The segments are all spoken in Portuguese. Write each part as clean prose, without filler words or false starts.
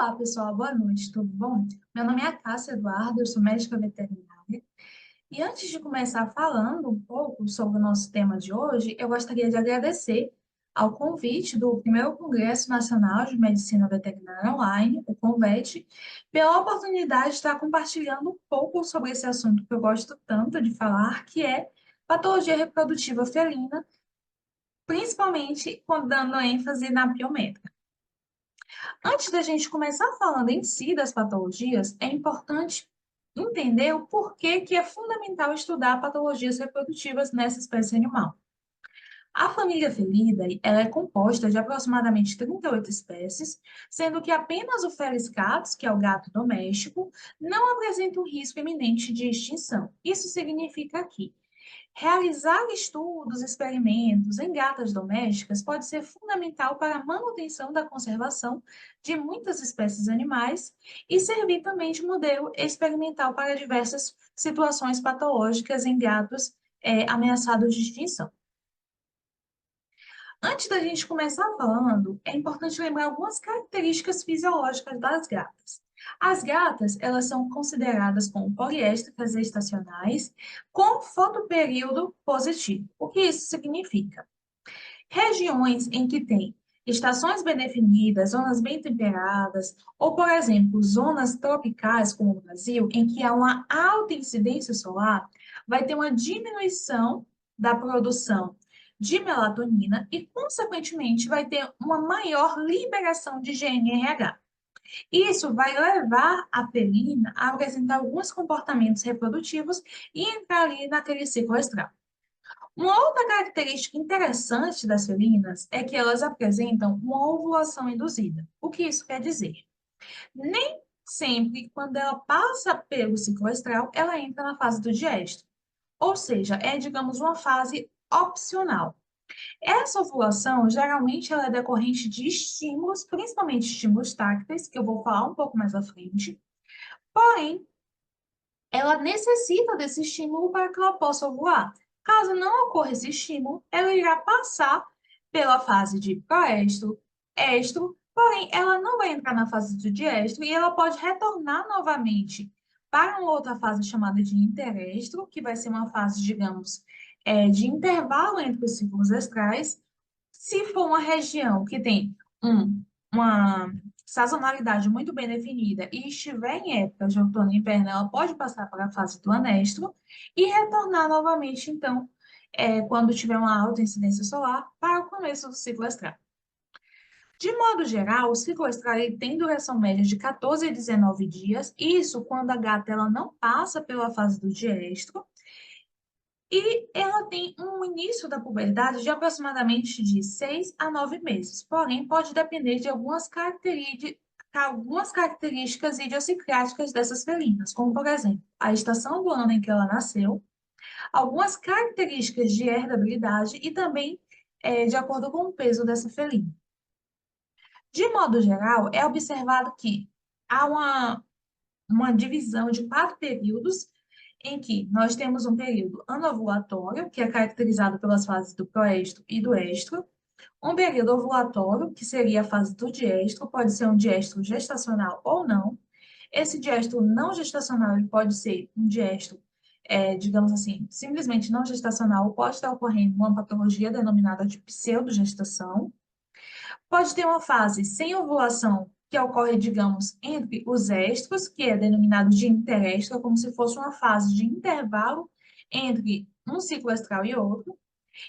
Olá, pessoal, boa noite, tudo bom? Meu nome é Cássia Eduardo, eu sou médica veterinária. E antes de começar falando um pouco sobre o nosso tema de hoje, eu gostaria de agradecer ao convite do primeiro Congresso Nacional de Medicina Veterinária Online, o CONVET, pela oportunidade de estar compartilhando um pouco sobre esse assunto que eu gosto tanto de falar, que é patologia reprodutiva felina, principalmente dando ênfase na biométrica. Antes da gente começar falando em si das patologias, é importante entender o porquê que é fundamental estudar patologias reprodutivas nessa espécie animal. A família Felidae, ela é composta de aproximadamente 38 espécies, sendo que apenas o Felis catus, que é o gato doméstico, não apresenta um risco iminente de extinção. Isso significa que realizar estudos, experimentos em gatas domésticas pode ser fundamental para a manutenção da conservação de muitas espécies animais e servir também de modelo experimental para diversas situações patológicas em gatos ameaçados de extinção. Antes da gente começar falando, é importante lembrar algumas características fisiológicas das gatas. As gatas, elas são consideradas como poliéstricas estacionais com fotoperíodo positivo. O que isso significa? Regiões em que tem estações bem definidas, zonas bem temperadas, ou, por exemplo, zonas tropicais, como o Brasil, em que há uma alta incidência solar, vai ter uma diminuição da produção de melatonina e, consequentemente, vai ter uma maior liberação de GNRH. Isso vai levar a felina a apresentar alguns comportamentos reprodutivos e entrar ali naquele ciclo estral. Uma outra característica interessante das felinas é que elas apresentam uma ovulação induzida. O que isso quer dizer? Nem sempre, quando ela passa pelo ciclo estral, ela entra na fase do diéstro. Ou seja, é, digamos, uma fase opcional. Essa ovulação, geralmente, ela é decorrente de estímulos, principalmente estímulos tácteis, que eu vou falar um pouco mais à frente. Porém, ela necessita desse estímulo para que ela possa ovular. Caso não ocorra esse estímulo, ela irá passar pela fase de proestro, estro, porém ela não vai entrar na fase do diestro e ela pode retornar novamente para uma outra fase chamada de interestro, que vai ser uma fase, digamos, de intervalo entre os ciclos estrais. Se for uma região que tem uma sazonalidade muito bem definida e estiver em época de outono e inverno, ela pode passar para a fase do anestro e retornar novamente, então, quando tiver uma alta incidência solar, para o começo do ciclo estral. De modo geral, o ciclo estral ele tem duração média de 14 a 19 dias, isso quando a gata ela não passa pela fase do diestro, e ela tem um início da puberdade de aproximadamente de 6 a 9 meses, porém pode depender de algumas características idiosincráticas dessas felinas, como, por exemplo, a estação do ano em que ela nasceu, algumas características de herdabilidade e também de acordo com o peso dessa felina. De modo geral, é observado que há uma divisão de 4 períodos em que nós temos um período anovulatório, que é caracterizado pelas fases do proestro e do estro, um período ovulatório, que seria a fase do diestro, pode ser um diestro gestacional ou não. Esse diestro não gestacional ele pode ser um diestro, digamos assim, simplesmente não gestacional, ou pode estar ocorrendo uma patologia denominada de pseudogestação. Pode ter uma fase sem ovulação, que ocorre, digamos, entre os estros, que é denominado de interestro, como se fosse uma fase de intervalo entre um ciclo estral e outro,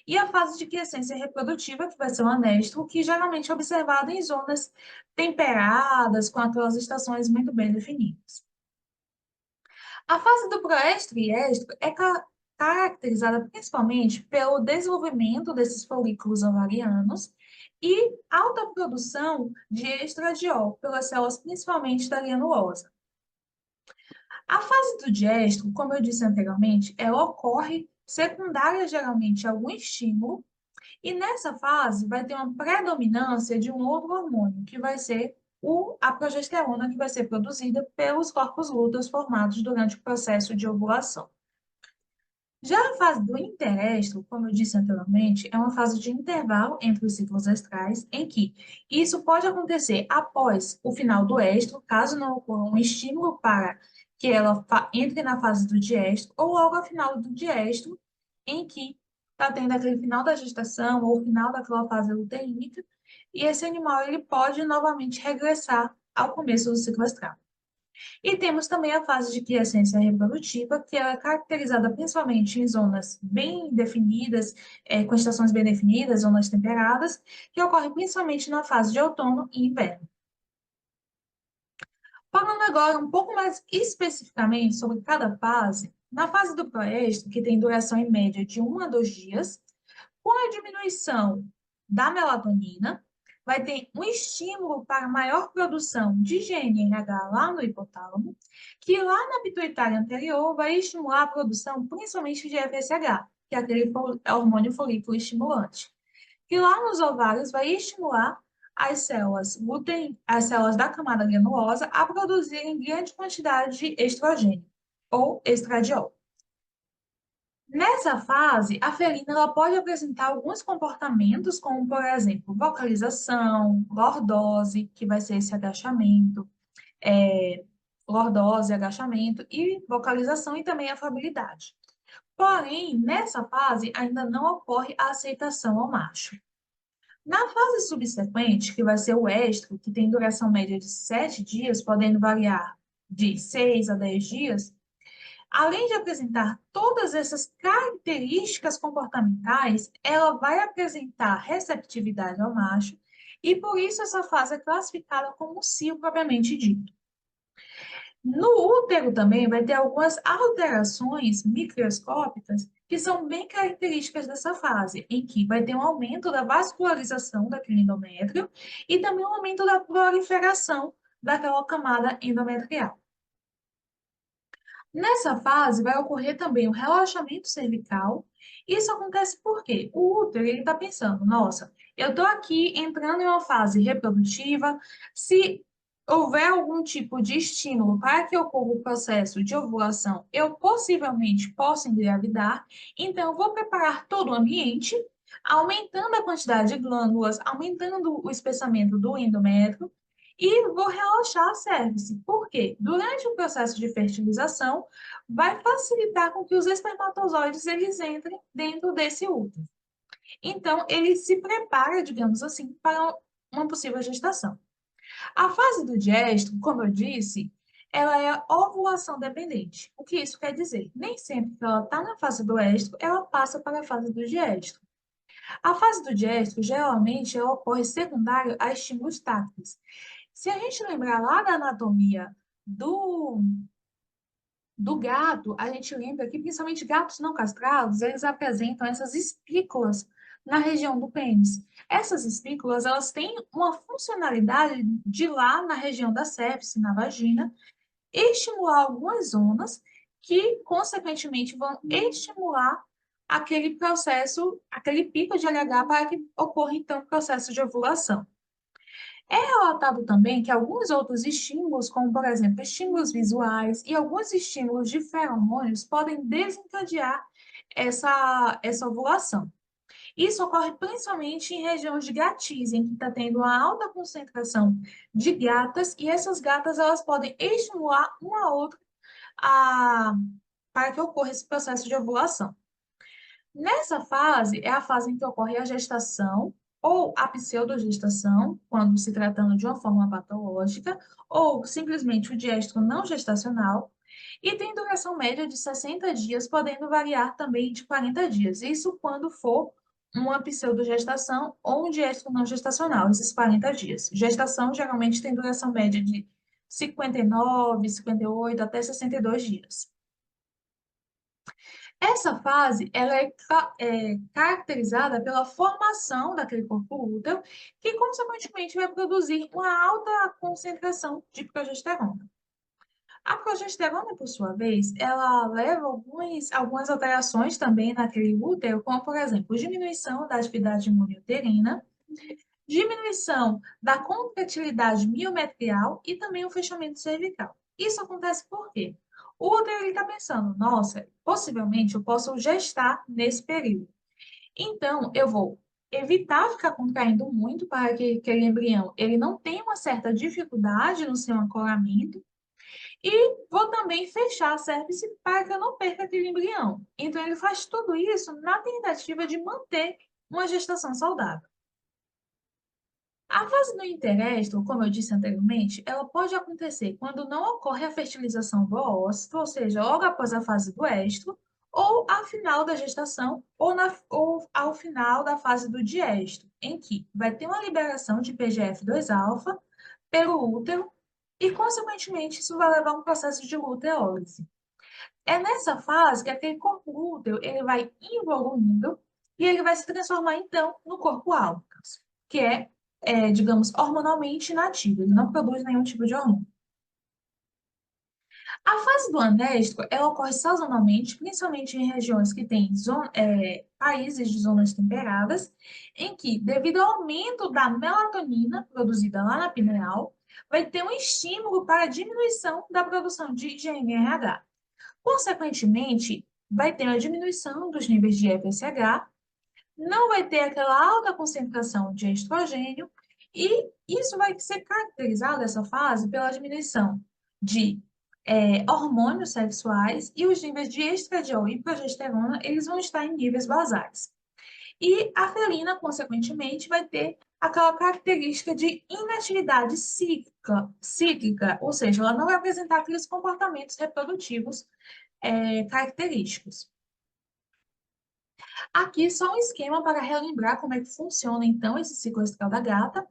e a fase de quiescência reprodutiva, que vai ser o anestro, que geralmente é observado em zonas temperadas, com aquelas estações muito bem definidas. A fase do proestro e estro é caracterizada principalmente pelo desenvolvimento desses folículos ovarianos e alta produção de estradiol pelas células principalmente da granulosa. A fase do diestro, como eu disse anteriormente, ela ocorre secundária geralmente a algum estímulo e nessa fase vai ter uma predominância de um outro hormônio, que vai ser a progesterona, que vai ser produzida pelos corpos lúteos formados durante o processo de ovulação. Já a fase do interéstro, como eu disse anteriormente, é uma fase de intervalo entre os ciclos estrais, em que isso pode acontecer após o final do estro, caso não ocorra um estímulo para que ela entre na fase do diestro, ou logo ao final do diestro, em que está tendo aquele final da gestação ou final daquela fase luteínica, e esse animal ele pode novamente regressar ao começo do ciclo estral. E temos também a fase de quiescência reprodutiva, que é caracterizada principalmente em zonas bem definidas, com estações bem definidas, zonas temperadas, que ocorre principalmente na fase de outono e inverno. Falando agora um pouco mais especificamente sobre cada fase, na fase do proestro, que tem duração em média de 1 a 2 dias, com a diminuição da melatonina, vai ter um estímulo para maior produção de GNRH lá no hipotálamo, que lá na pituitária anterior vai estimular a produção principalmente de FSH, que é aquele hormônio folículo estimulante, que lá nos ovários vai estimular as células da camada granulosa a produzirem grande quantidade de estrogênio ou estradiol. Nessa fase, a felina ela pode apresentar alguns comportamentos, como, por exemplo, vocalização, lordose, que vai ser esse agachamento, é, lordose, agachamento e vocalização e também afabilidade. Porém, nessa fase ainda não ocorre a aceitação ao macho. Na fase subsequente, que vai ser o estro, que tem duração média de 7 dias, podendo variar de 6 a 10 dias, além de apresentar todas essas características comportamentais, ela vai apresentar receptividade ao macho, e por isso essa fase é classificada como cio propriamente dito. No útero também vai ter algumas alterações microscópicas que são bem características dessa fase, em que vai ter um aumento da vascularização daquele endométrio e também um aumento da proliferação daquela camada endometrial. Nessa fase, vai ocorrer também o relaxamento cervical. Isso acontece porque o útero está pensando, nossa, eu estou aqui entrando em uma fase reprodutiva, se houver algum tipo de estímulo para que ocorra o processo de ovulação, eu possivelmente posso engravidar, então eu vou preparar todo o ambiente, aumentando a quantidade de glândulas, aumentando o espessamento do endométrio, e vou relaxar a cervix. Por quê? Durante o processo de fertilização, vai facilitar com que os espermatozoides eles entrem dentro desse útero. Então, ele se prepara, digamos assim, para uma possível gestação. A fase do diestro, como eu disse, ela é ovulação dependente. O que isso quer dizer? Nem sempre que ela está na fase do estro, ela passa para a fase do diestro. A fase do diestro, geralmente, ela ocorre secundário a estímulos táteis. Se a gente lembrar lá da anatomia do, do gato, a gente lembra que principalmente gatos não castrados, eles apresentam essas espículas na região do pênis. Essas espículas, elas têm uma funcionalidade de lá na região da cervice, na vagina, estimular algumas zonas que, consequentemente, vão estimular aquele processo, aquele pico de LH para que ocorra, então, o processo de ovulação. É relatado também que alguns outros estímulos, como por exemplo estímulos visuais e alguns estímulos de feromônios, podem desencadear essa ovulação. Isso ocorre principalmente em regiões de gatis, em que está tendo uma alta concentração de gatas, e essas gatas elas podem estimular uma a outra a, para que ocorra esse processo de ovulação. Nessa fase, é a fase em que ocorre a gestação ou a pseudogestação, quando se tratando de uma forma patológica, ou simplesmente o diestro não gestacional, e tem duração média de 60 dias, podendo variar também de 40 dias. Isso quando for uma pseudogestação ou um diestro não gestacional, esses 40 dias. Gestação geralmente tem duração média de 59, 58 até 62 dias. Essa fase ela é caracterizada pela formação daquele corpo útero, que consequentemente vai produzir uma alta concentração de progesterona. A progesterona, por sua vez, ela leva algumas alterações também naquele útero, como, por exemplo, diminuição da atividade immunouterina, diminuição da contratilidade miometrial e também o fechamento cervical. Isso acontece por quê? O útero está pensando, nossa, possivelmente eu posso gestar nesse período. Então, eu vou evitar ficar contraindo muito para que aquele embrião ele não tenha uma certa dificuldade no seu ancoramento e vou também fechar a cervice para que eu não perca aquele embrião. Então, ele faz tudo isso na tentativa de manter uma gestação saudável. A fase do interéstro, como eu disse anteriormente, ela pode acontecer quando não ocorre a fertilização do óvulo, ou seja, logo após a fase do estro, ou ao final da gestação, ou ao final da fase do diestro, em que vai ter uma liberação de PGF2-alfa pelo útero e, consequentemente, isso vai levar a um processo de luteólise. É nessa fase que aquele corpo útero ele vai evoluindo e ele vai se transformar, então, no corpo álbucas, que digamos, hormonalmente inativo, ele não produz nenhum tipo de hormônio. A fase do anéstico, ela ocorre sazonalmente, principalmente em regiões que têm países de zonas temperadas, em que, devido ao aumento da melatonina produzida lá na pineal, vai ter um estímulo para a diminuição da produção de GNRH. Consequentemente, vai ter uma diminuição dos níveis de FSH, não vai ter aquela alta concentração de estrogênio, e isso vai ser caracterizado, essa fase, pela diminuição de hormônios sexuais e os níveis de estradiol e progesterona, eles vão estar em níveis basais. E a felina, consequentemente, vai ter aquela característica de inatividade cíclica, ou seja, ela não vai apresentar aqueles comportamentos reprodutivos característicos. Aqui só um esquema para relembrar como é que funciona, então, esse ciclo estral da gata,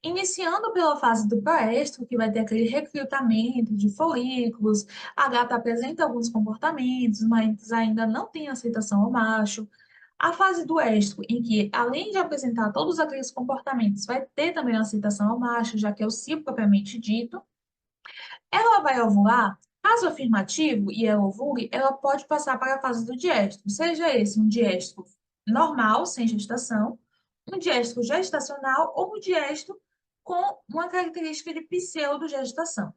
iniciando pela fase do pré-estro, que vai ter aquele recrutamento de folículos, a gata apresenta alguns comportamentos, mas ainda não tem aceitação ao macho. A fase do estro, em que, além de apresentar todos aqueles comportamentos, vai ter também a aceitação ao macho, já que é o ciclo propriamente dito. Ela vai ovular, caso afirmativo, e ela ovule, ela pode passar para a fase do diestro, seja esse um diestro normal, sem gestação, um diestro gestacional ou um diestro com uma característica de pseudogestação.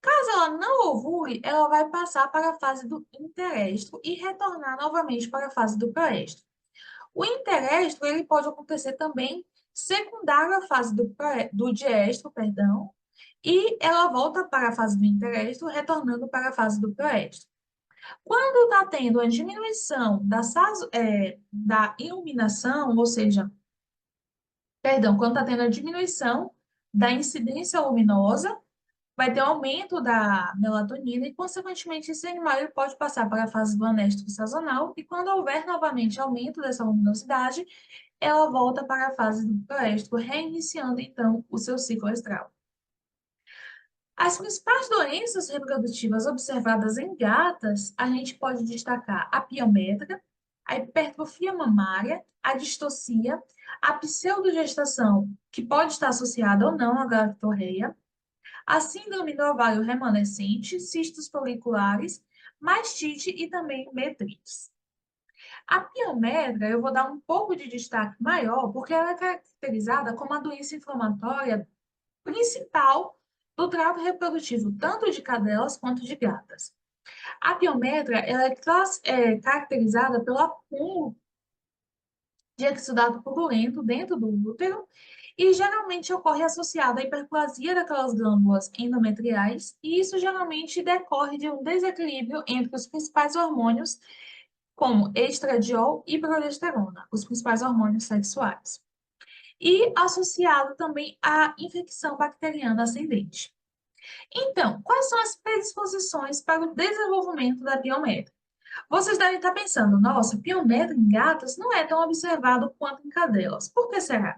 Caso ela não ovule, ela vai passar para a fase do interestro e retornar novamente para a fase do proestro. O interestro ele pode acontecer também secundário à fase do diestro, perdão, e ela volta para a fase do interestro, retornando para a fase do proestro. Quando está tendo a diminuição da iluminação, ou seja, perdão, quando está tendo a diminuição da incidência luminosa, vai ter um aumento da melatonina e, consequentemente, esse animal ele pode passar para a fase do anéstico sazonal e, quando houver novamente aumento dessa luminosidade, ela volta para a fase do proestro, reiniciando, então, o seu ciclo estral. As principais doenças reprodutivas observadas em gatas, a gente pode destacar a piométrica, a hipertrofia mamária, a distocia, a pseudogestação, que pode estar associada ou não à galactorreia, a síndrome do ovário remanescente, cistos foliculares, mastite e também metrites. A piometra, eu vou dar um pouco de destaque maior, porque ela é caracterizada como a doença inflamatória principal do trato reprodutivo, tanto de cadelas quanto de gatas. A piometra ela é caracterizada pelo acúmulo de exudato purulento dentro do útero e geralmente ocorre associada à hiperplasia daquelas glândulas endometriais, e isso geralmente decorre de um desequilíbrio entre os principais hormônios, como estradiol e progesterona, os principais hormônios sexuais, e associado também à infecção bacteriana ascendente. Então, quais são as predisposições para o desenvolvimento da piometra? Vocês devem estar pensando, nossa, piometra em gatas não é tão observado quanto em cadelas. Por que será?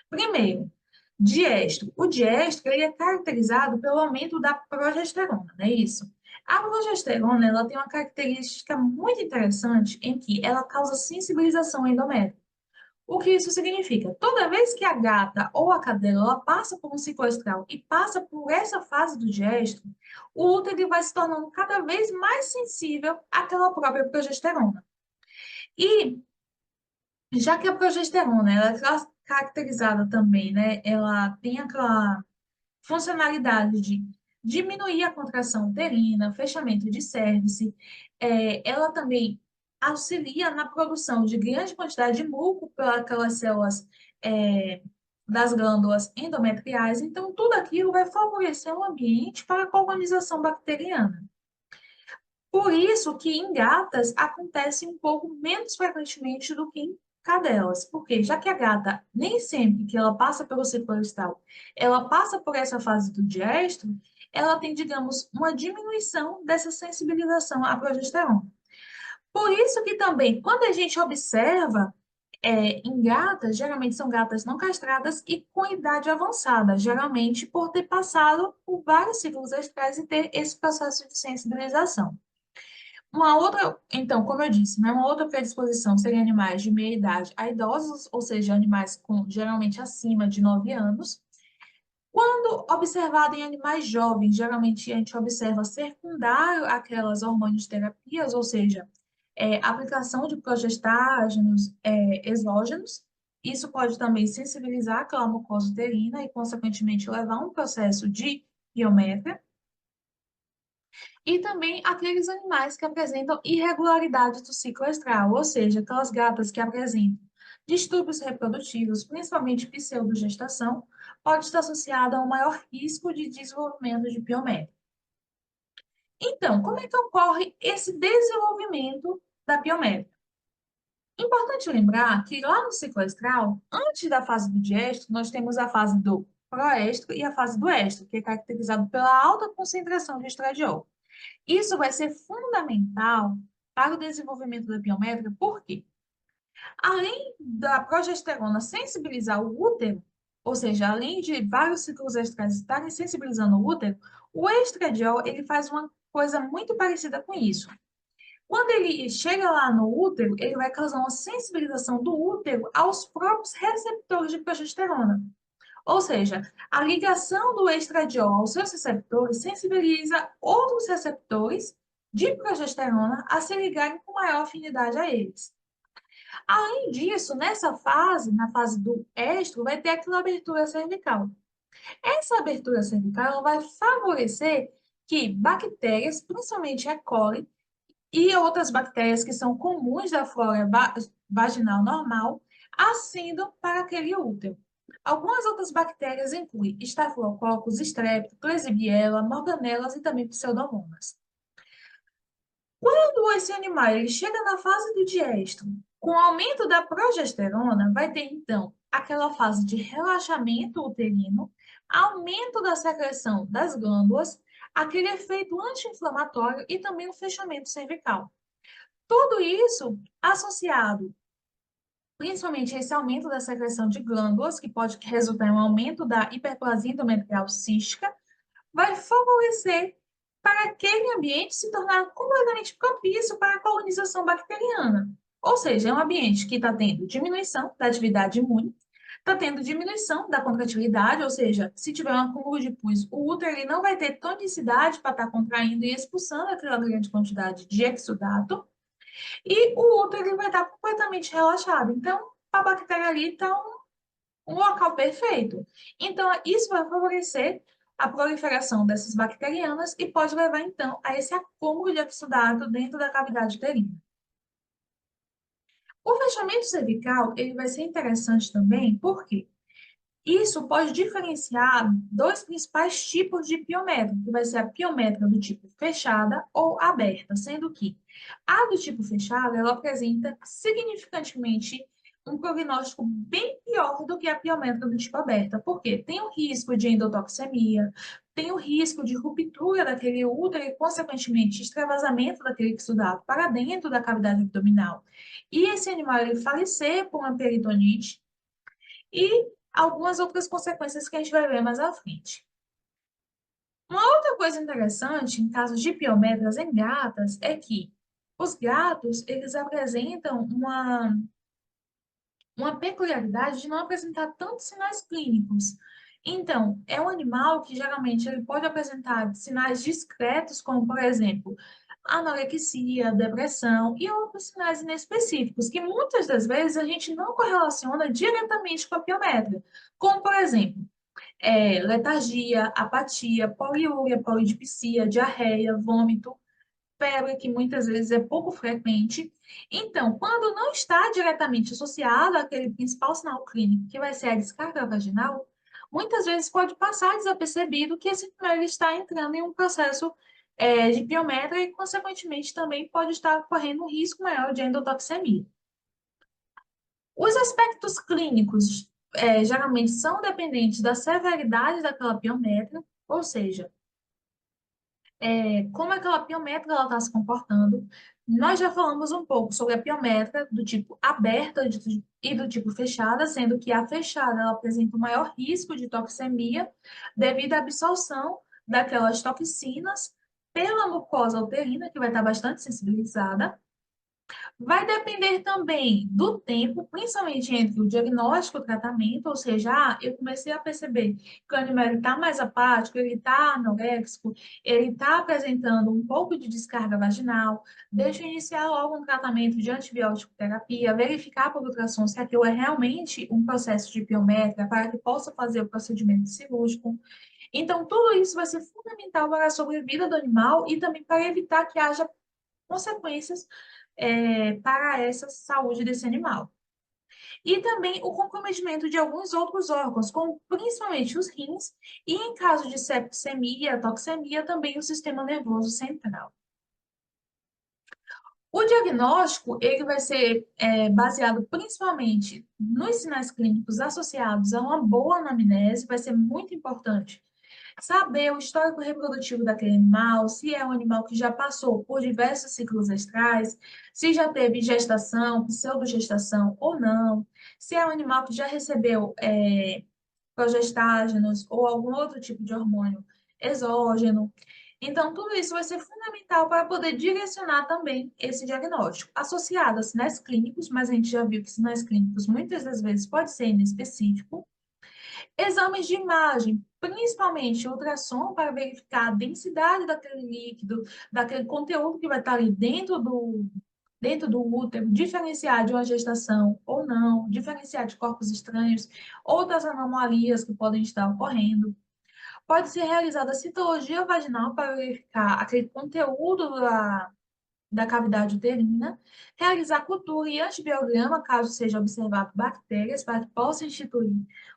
Primeiro, diestro. O diestro ele é caracterizado pelo aumento da progesterona, não é isso? A progesterona ela tem uma característica muito interessante em que ela causa sensibilização endométrica. O que isso significa? Toda vez que a gata ou a cadela ela passa por um ciclo estral e passa por essa fase do diestro, o útero vai se tornando cada vez mais sensível àquela própria progesterona. E já que a progesterona ela é caracterizada também, né? Ela tem aquela funcionalidade de diminuir a contração uterina, fechamento de cérvix. Ela também auxilia na produção de grande quantidade de muco pelas células é, das glândulas endometriais. Então, tudo aquilo vai favorecer um ambiente para a colonização bacteriana. Por isso que em gatas acontece um pouco menos frequentemente do que em cadelas, porque já que a gata, nem sempre que ela passa pelo ciclo menstrual, ela passa por essa fase do diestro, ela tem, digamos, uma diminuição dessa sensibilização à progesterona. Por isso que também, quando a gente observa em gatas, geralmente são gatas não castradas e com idade avançada, geralmente por ter passado por vários ciclos estrais e ter esse processo de sensibilização. Uma outra, então, como eu disse, né, uma outra predisposição seria animais de meia idade a idosos, ou seja, animais com geralmente acima de 9 anos. Quando observado em animais jovens, geralmente a gente observa secundário àquelas hormônios terapias, ou seja, aplicação de progestágenos exógenos. Isso pode também sensibilizar aquela mucosa uterina e, consequentemente, levar a um processo de biométria. E também aqueles animais que apresentam irregularidades do ciclo estral, ou seja, aquelas gatas que apresentam distúrbios reprodutivos, principalmente pseudogestação, pode estar associada a um maior risco de desenvolvimento de piométria. Então, como é que ocorre esse desenvolvimento da piométria? Importante lembrar que lá no ciclo estral, antes da fase do diestro, nós temos a fase do proestro e a fase do estro, que é caracterizado pela alta concentração de estradiol. Isso vai ser fundamental para o desenvolvimento da biométrica, porque além da progesterona sensibilizar o útero, ou seja, além de vários ciclos estrais estarem sensibilizando o útero, o estradiol ele faz uma coisa muito parecida com isso. Quando ele chega lá no útero, ele vai causar uma sensibilização do útero aos próprios receptores de progesterona. Ou seja, a ligação do estradiol aos seus receptores sensibiliza outros receptores de progesterona a se ligarem com maior afinidade a eles. Além disso, nessa fase, na fase do estro, vai ter aquela abertura cervical. Essa abertura cervical ela vai favorecer que bactérias, principalmente E. coli, e outras bactérias que são comuns da flora vaginal normal, ascendam para aquele útero. Algumas outras bactérias incluem Staphylococcus, Streptococcus, Klebsiella, Morganellas e também Pseudomonas. Quando esse animal ele chega na fase do diestro, com o aumento da progesterona, vai ter então aquela fase de relaxamento uterino, aumento da secreção das glândulas, aquele efeito anti-inflamatório e também o fechamento cervical. Tudo isso associado principalmente esse aumento da secreção de glândulas, que pode resultar em um aumento da hiperplasia endometrial cística, vai favorecer para aquele ambiente se tornar completamente propício para a colonização bacteriana. Ou seja, é um ambiente que está tendo diminuição da atividade imune, está tendo diminuição da contratilidade, ou seja, se tiver um acúmulo de pus, o útero ele não vai ter tonicidade para estar contraindo e expulsando aquela grande quantidade de exudato, e o útero ele vai estar completamente relaxado. Então, a bactéria ali está um local perfeito. Então, isso vai favorecer a proliferação dessas bacterianas e pode levar, então, a esse acúmulo de exudato dentro da cavidade uterina. O fechamento cervical, ele vai ser interessante também, porque isso pode diferenciar dois principais tipos de piométria, que vai ser a piométria do tipo fechada ou aberta, sendo que a do tipo fechada, ela apresenta significantemente um prognóstico bem pior do que a piométria do tipo aberta, porque tem o risco de endotoxemia, tem o risco de ruptura daquele útero e, consequentemente, extravasamento daquele exudato para dentro da cavidade abdominal. E esse animal ele falecer por uma peritonite, e algumas outras consequências que a gente vai ver mais à frente. Uma outra coisa interessante em casos de piometras em gatas é que os gatos, eles apresentam uma peculiaridade de não apresentar tantos sinais clínicos. Então, é um animal que geralmente ele pode apresentar sinais discretos, como, por exemplo, anorexia, depressão e outros sinais inespecíficos, que muitas das vezes a gente não correlaciona diretamente com a piometria. Como, por exemplo, letargia, apatia, poliúria, polidipsia, diarreia, vômito, febre, que muitas vezes é pouco frequente. Então, quando não está diretamente associado àquele principal sinal clínico, que vai ser a descarga vaginal, muitas vezes pode passar desapercebido que esse mulher está entrando em um processo de piometra e, consequentemente, também pode estar correndo um risco maior de endotoxemia. Os aspectos clínicos geralmente são dependentes da severidade daquela piometra, ou seja, como aquela piometra está se comportando. Nós já falamos um pouco sobre a piometra do tipo aberta e do tipo fechada, sendo que a fechada ela apresenta um maior risco de toxemia devido à absorção daquelas toxinas pela mucosa uterina, que vai estar bastante sensibilizada. Vai depender também do tempo, principalmente entre o diagnóstico e o tratamento, ou seja, eu comecei a perceber que o animal está mais apático, ele está anoréxico, ele está apresentando um pouco de descarga vaginal, deixa eu iniciar logo um tratamento de antibiótico terapia, verificar por ultrassom se aquilo é realmente um processo de piometra para que possa fazer o procedimento cirúrgico. Então, tudo isso vai ser fundamental para a sobrevida do animal e também para evitar que haja consequências para essa saúde desse animal. E também o comprometimento de alguns outros órgãos, como principalmente os rins, e em caso de septicemia, toxemia, também o sistema nervoso central. O diagnóstico ele vai ser baseado principalmente nos sinais clínicos associados a uma boa anamnese, vai ser muito importante saber o histórico reprodutivo daquele animal, se é um animal que já passou por diversos ciclos estrais, se já teve gestação, pseudogestação ou não, se é um animal que já recebeu progestágenos ou algum outro tipo de hormônio exógeno. Então, tudo isso vai ser fundamental para poder direcionar também esse diagnóstico, associado a sinais clínicos, mas a gente já viu que sinais clínicos muitas das vezes pode ser inespecífico. Exames de imagem, principalmente ultrassom, para verificar a densidade daquele líquido, daquele conteúdo que vai estar ali dentro do útero, diferenciar de uma gestação ou não, diferenciar de corpos estranhos, outras anomalias que podem estar ocorrendo. Pode ser realizada citologia vaginal para verificar aquele conteúdo da cavidade uterina, realizar cultura e antibiograma, caso seja observado bactérias, para que possa instituir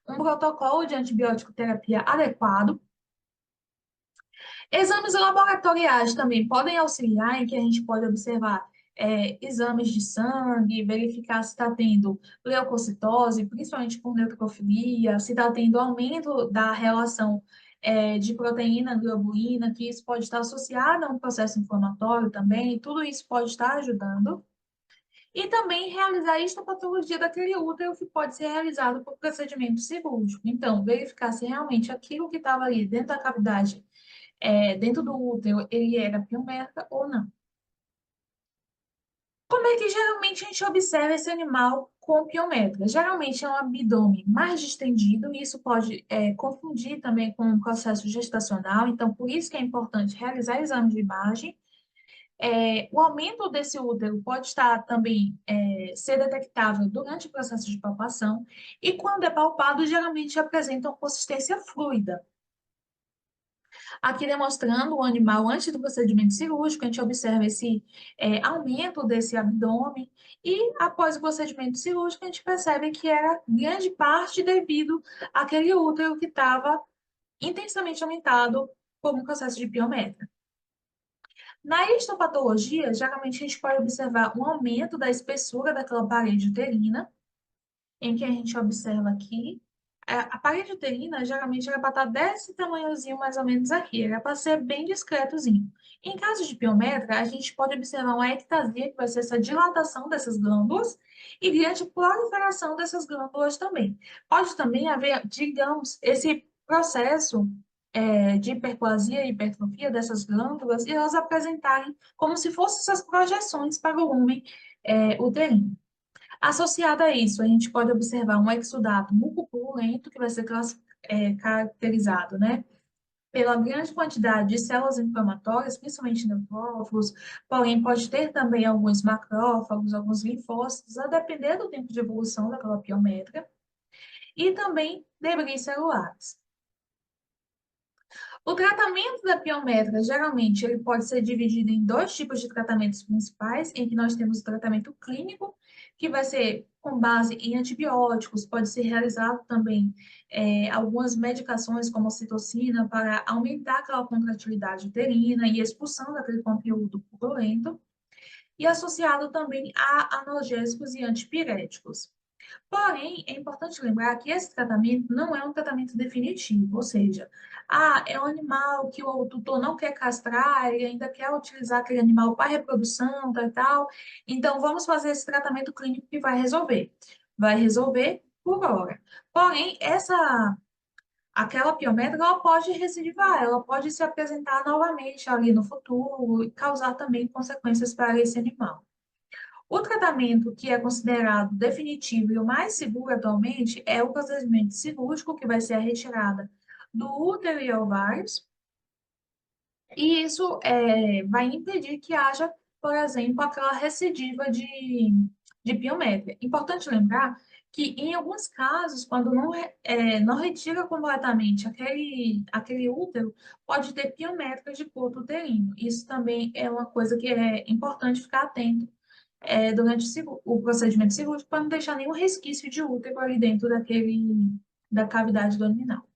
um protocolo de antibiótico terapia adequado. Exames laboratoriais também podem auxiliar em que a gente pode observar exames de sangue, verificar se está tendo leucocitose, principalmente por neutrofilia, se está tendo aumento da relação de proteína-globulina, que isso pode estar associado a um processo inflamatório também, tudo isso pode estar ajudando. E também realizar a histopatologia daquele útero, que pode ser realizado por procedimento cirúrgico. Então, verificar se realmente aquilo que estava ali dentro da cavidade dentro do útero, ele era piometra ou não. Como é que geralmente a gente observa esse animal com piometra? Geralmente é um abdômen mais distendido, e isso pode confundir também com o processo gestacional, então por isso que é importante realizar exames de imagem. O aumento desse útero pode estar também ser detectável durante o processo de palpação, e quando é palpado, geralmente apresenta uma consistência fluida. Aqui demonstrando o animal antes do procedimento cirúrgico, a gente observa esse aumento desse abdômen, e após o procedimento cirúrgico, a gente percebe que era grande parte devido àquele útero que estava intensamente aumentado por um processo de piometra. Na histopatologia, geralmente a gente pode observar um aumento da espessura daquela parede uterina, em que a gente observa aqui, a parede uterina geralmente era para estar desse tamanhozinho mais ou menos aqui, era para ser bem discretozinho. Em caso de piometra, a gente pode observar uma ectasia, que vai ser essa dilatação dessas glândulas, e grande proliferação dessas glândulas também. Pode também haver, digamos, esse processo de hiperplasia e hipertrofia dessas glândulas, e elas apresentarem como se fossem essas projeções para o lumen uterino. Associado a isso, a gente pode observar um exudato mucopurulento, que vai ser caracterizado, né, pela grande quantidade de células inflamatórias, principalmente neutrófilos, porém pode ter também alguns macrófagos, alguns linfócitos, a depender do tempo de evolução daquela piométria, e também debris celulares. O tratamento da piometra, geralmente, ele pode ser dividido em dois tipos de tratamentos principais, em que nós temos o tratamento clínico, que vai ser com base em antibióticos, pode ser realizado também algumas medicações como ocitocina para aumentar aquela contratilidade uterina e expulsão daquele conteúdo purulento, e associado também a analgésicos e antipiréticos. Porém, é importante lembrar que esse tratamento não é um tratamento definitivo, ou seja, é um animal que o tutor não quer castrar, ele ainda quer utilizar aquele animal para reprodução, tal e tal. Então, vamos fazer esse tratamento clínico que vai resolver. Vai resolver por hora. Porém, aquela piometra, ela pode recidivar, ela pode se apresentar novamente ali no futuro e causar também consequências para esse animal. O tratamento que é considerado definitivo e o mais seguro atualmente é o procedimento cirúrgico, que vai ser a retirada do útero e ovários, e isso vai impedir que haja, por exemplo, aquela recidiva de piométria. Importante lembrar que, em alguns casos, quando não retira completamente aquele útero, pode ter piométria de culto uterino. Isso também é uma coisa que é importante ficar atento durante o procedimento cirúrgico para não deixar nenhum resquício de útero ali dentro da cavidade abdominal.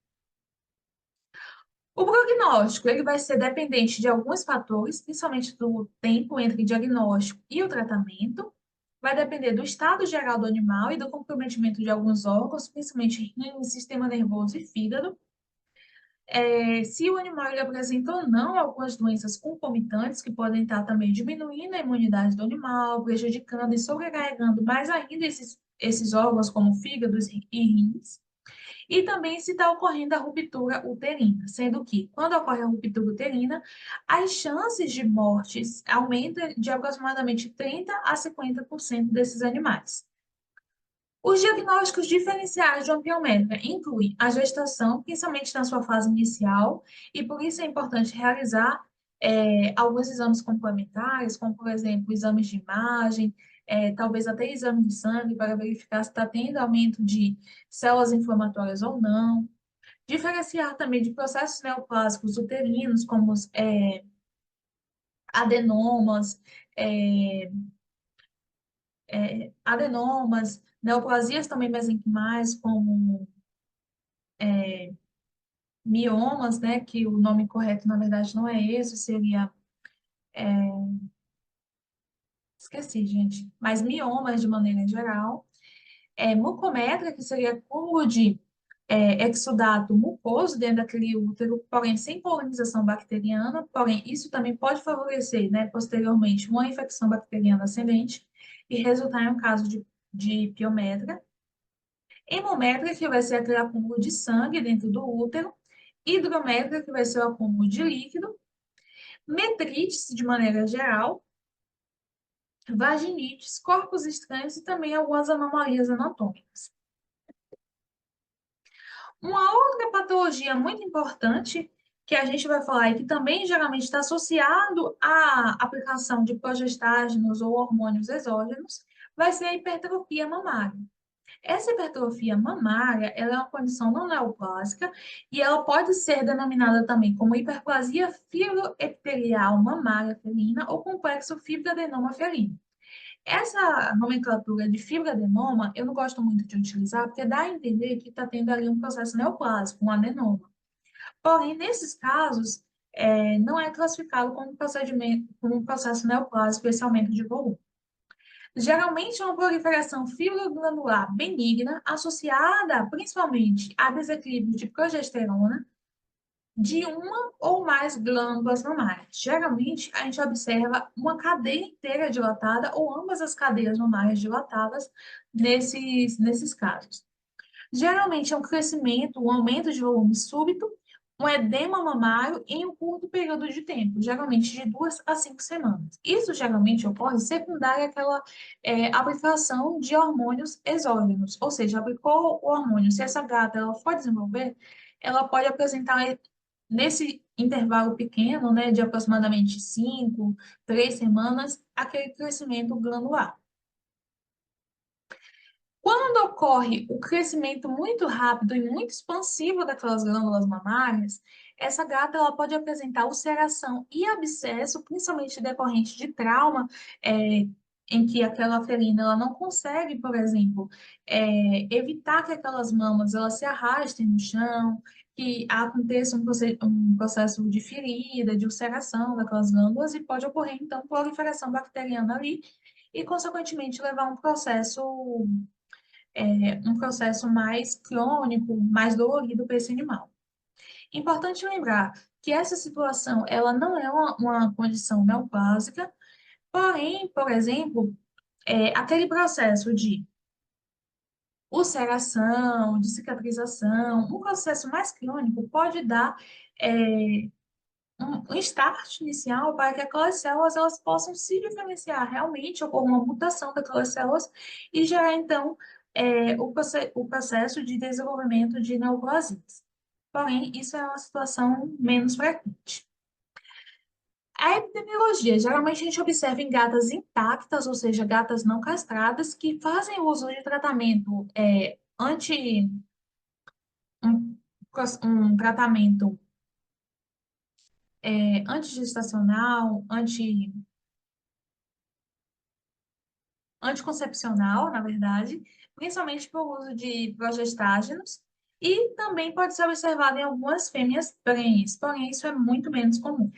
O prognóstico, ele vai ser dependente de alguns fatores, principalmente do tempo entre o diagnóstico e o tratamento. Vai depender do estado geral do animal e do comprometimento de alguns órgãos, principalmente rim, sistema nervoso e fígado. Se o animal ele apresenta ou não algumas doenças concomitantes, que podem estar também diminuindo a imunidade do animal, prejudicando e sobrecarregando mais ainda esses órgãos, como fígados e rins. E também se está ocorrendo a ruptura uterina, sendo que, quando ocorre a ruptura uterina, as chances de mortes aumentam de aproximadamente 30 a 50% desses animais. Os diagnósticos diferenciais de uma piométria incluem a gestação, principalmente na sua fase inicial, e por isso é importante realizar alguns exames complementares, como, por exemplo, exames de imagem, talvez até exame de sangue, para verificar se está tendo aumento de células inflamatórias ou não. Diferenciar também de processos neoplásicos uterinos, como os adenomas, é, neoplasias também mesenquimais, como miomas, né, que o nome correto, na verdade, não é esse, seria, esqueci, gente, mas miomas de maneira geral, mucometra, que seria acúmulo de exudato mucoso dentro daquele útero, porém sem colonização bacteriana, porém isso também pode favorecer, né, posteriormente, uma infecção bacteriana ascendente e resultar em um caso de piometra. Hemométrica, que vai ser aquele acúmulo de sangue dentro do útero, hidrométrica, que vai ser o acúmulo de líquido, metrites, de maneira geral, vaginites, corpos estranhos e também algumas anomalias anatômicas. Uma outra patologia muito importante que a gente vai falar e que também geralmente está associado à aplicação de progestágenos ou hormônios exógenos vai ser a hipertrofia mamária. Essa hipertrofia mamária, ela é uma condição não neoplásica e ela pode ser denominada também como hiperplasia fibroepitelial mamária felina ou complexo fibroadenoma felino. Essa nomenclatura de fibroadenoma, eu não gosto muito de utilizar, porque dá a entender que está tendo ali um processo neoplásico, um adenoma. Porém, nesses casos, não é classificado como procedimento, como um processo neoplásico esse aumento de volume. Geralmente é uma proliferação fibroglandular benigna associada principalmente a desequilíbrio de progesterona de uma ou mais glândulas mamárias. Geralmente, a gente observa uma cadeia inteira dilatada ou ambas as cadeias mamárias dilatadas nesses casos. Geralmente é um crescimento, um aumento de volume súbito, um edema mamário em um curto período de tempo, geralmente de 2 a 5 semanas. Isso geralmente ocorre secundária àquela aplicação de hormônios exógenos, ou seja, aplicou o hormônio, se essa gata ela for desenvolver, ela pode apresentar nesse intervalo pequeno, né, de aproximadamente 5, 3 semanas, aquele crescimento glandular. Quando ocorre o crescimento muito rápido e muito expansivo daquelas glândulas mamárias, essa gata ela pode apresentar ulceração e abscesso, principalmente decorrente de trauma, é, em que aquela felina ela não consegue, por exemplo, evitar que aquelas mamas elas se arrastem no chão, que aconteça um processo de ferida, de ulceração daquelas glândulas e pode ocorrer, então, proliferação bacteriana ali e, consequentemente, levar um processo mais crônico, mais dolorido para esse animal. Importante lembrar que essa situação, ela não é uma condição neoplásica, porém, por exemplo, aquele processo de ulceração, de cicatrização, um processo mais crônico pode dar é, um start inicial para que aquelas células elas possam se diferenciar realmente, ocorra uma mutação daquelas células e gerar, então, o processo de desenvolvimento de neoplasias. Porém, isso é uma situação menos frequente. A epidemiologia, geralmente a gente observa em gatas intactas, ou seja, gatas não castradas, que fazem uso de tratamento um, um tratamento antigestacional, anticoncepcional, na verdade, principalmente por uso de progestágenos, e também pode ser observado em algumas fêmeas prenhes, porém isso é muito menos comum.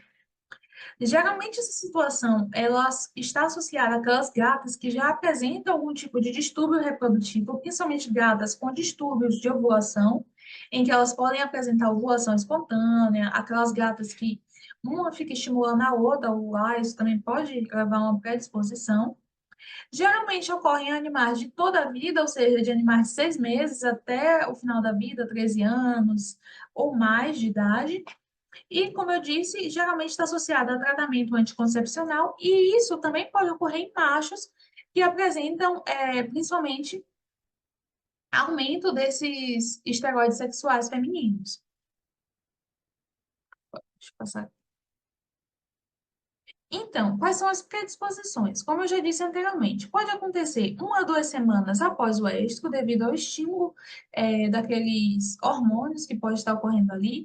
Geralmente essa situação ela está associada àquelas gatas que já apresentam algum tipo de distúrbio reprodutivo, principalmente gatas com distúrbios de ovulação, em que elas podem apresentar ovulação espontânea, aquelas gatas que uma fica estimulando a outra a ovular, isso também pode levar a uma predisposição. Geralmente ocorre em animais de toda a vida, ou seja, de animais de 6 meses até o final da vida, 13 anos ou mais de idade. E, como eu disse, geralmente está associado a tratamento anticoncepcional, e isso também pode ocorrer em machos que apresentam, principalmente, aumento desses esteroides sexuais femininos. Deixa eu passar. Então, quais são as predisposições? Como eu já disse anteriormente, pode acontecer 1 a 2 semanas após o estro, devido ao estímulo, daqueles hormônios que pode estar ocorrendo ali.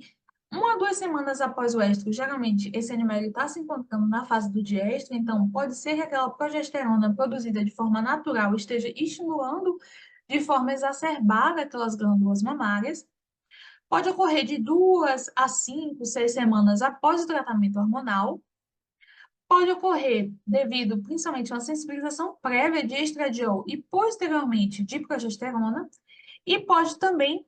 1 a 2 semanas após o estro, geralmente esse animal está se encontrando na fase do diestro, então pode ser que aquela progesterona produzida de forma natural esteja estimulando de forma exacerbada aquelas glândulas mamárias. Pode ocorrer de 2 a 5, 6 semanas após o tratamento hormonal. Pode ocorrer devido principalmente a uma sensibilização prévia de estradiol e posteriormente de progesterona, e pode também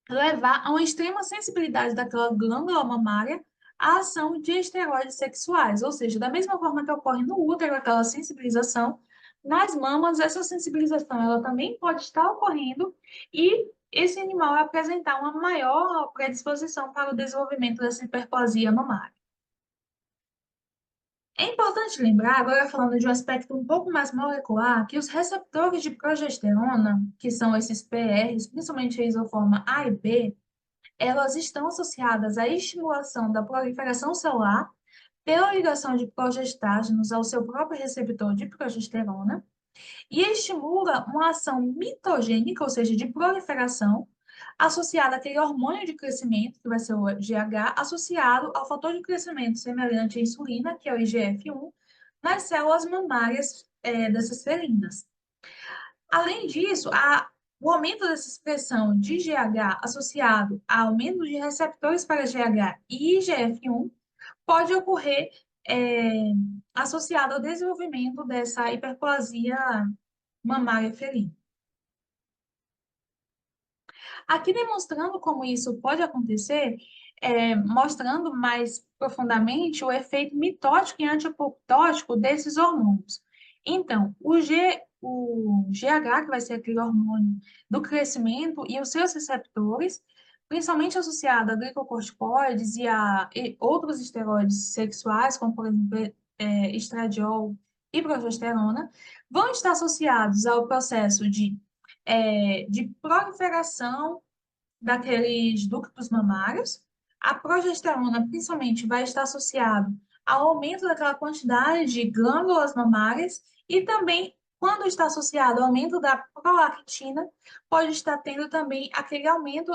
levar a uma extrema sensibilidade daquela glândula mamária à ação de esteroides sexuais, ou seja, da mesma forma que ocorre no útero aquela sensibilização, nas mamas essa sensibilização ela também pode estar ocorrendo e esse animal vai apresentar uma maior predisposição para o desenvolvimento dessa hiperplasia mamária. É importante lembrar, agora falando de um aspecto um pouco mais molecular, que os receptores de progesterona, que são esses PRs, principalmente a isoforma A e B, elas estão associadas à estimulação da proliferação celular pela ligação de progestágenos ao seu próprio receptor de progesterona e estimula uma ação mitogênica, ou seja, de proliferação, associada àquele hormônio de crescimento, que vai ser o GH, associado ao fator de crescimento semelhante à insulina, que é o IGF-1, nas células mamárias dessas felinas. Além disso, o aumento dessa expressão de GH associado ao aumento de receptores para GH e IGF-1 pode ocorrer associado ao desenvolvimento dessa hiperplasia mamária felina. Aqui demonstrando como isso pode acontecer, mostrando mais profundamente o efeito mitótico e antiapoptótico desses hormônios. Então, o GH, que vai ser aquele hormônio do crescimento, e os seus receptores, principalmente associado a glicocorticoides e outros esteroides sexuais, como, por exemplo, estradiol e progesterona, vão estar associados ao processo de proliferação daqueles ductos mamários. A progesterona, principalmente, vai estar associado ao aumento daquela quantidade de glândulas mamárias e também Quando está associado ao aumento da prolactina, pode estar tendo também aquele aumento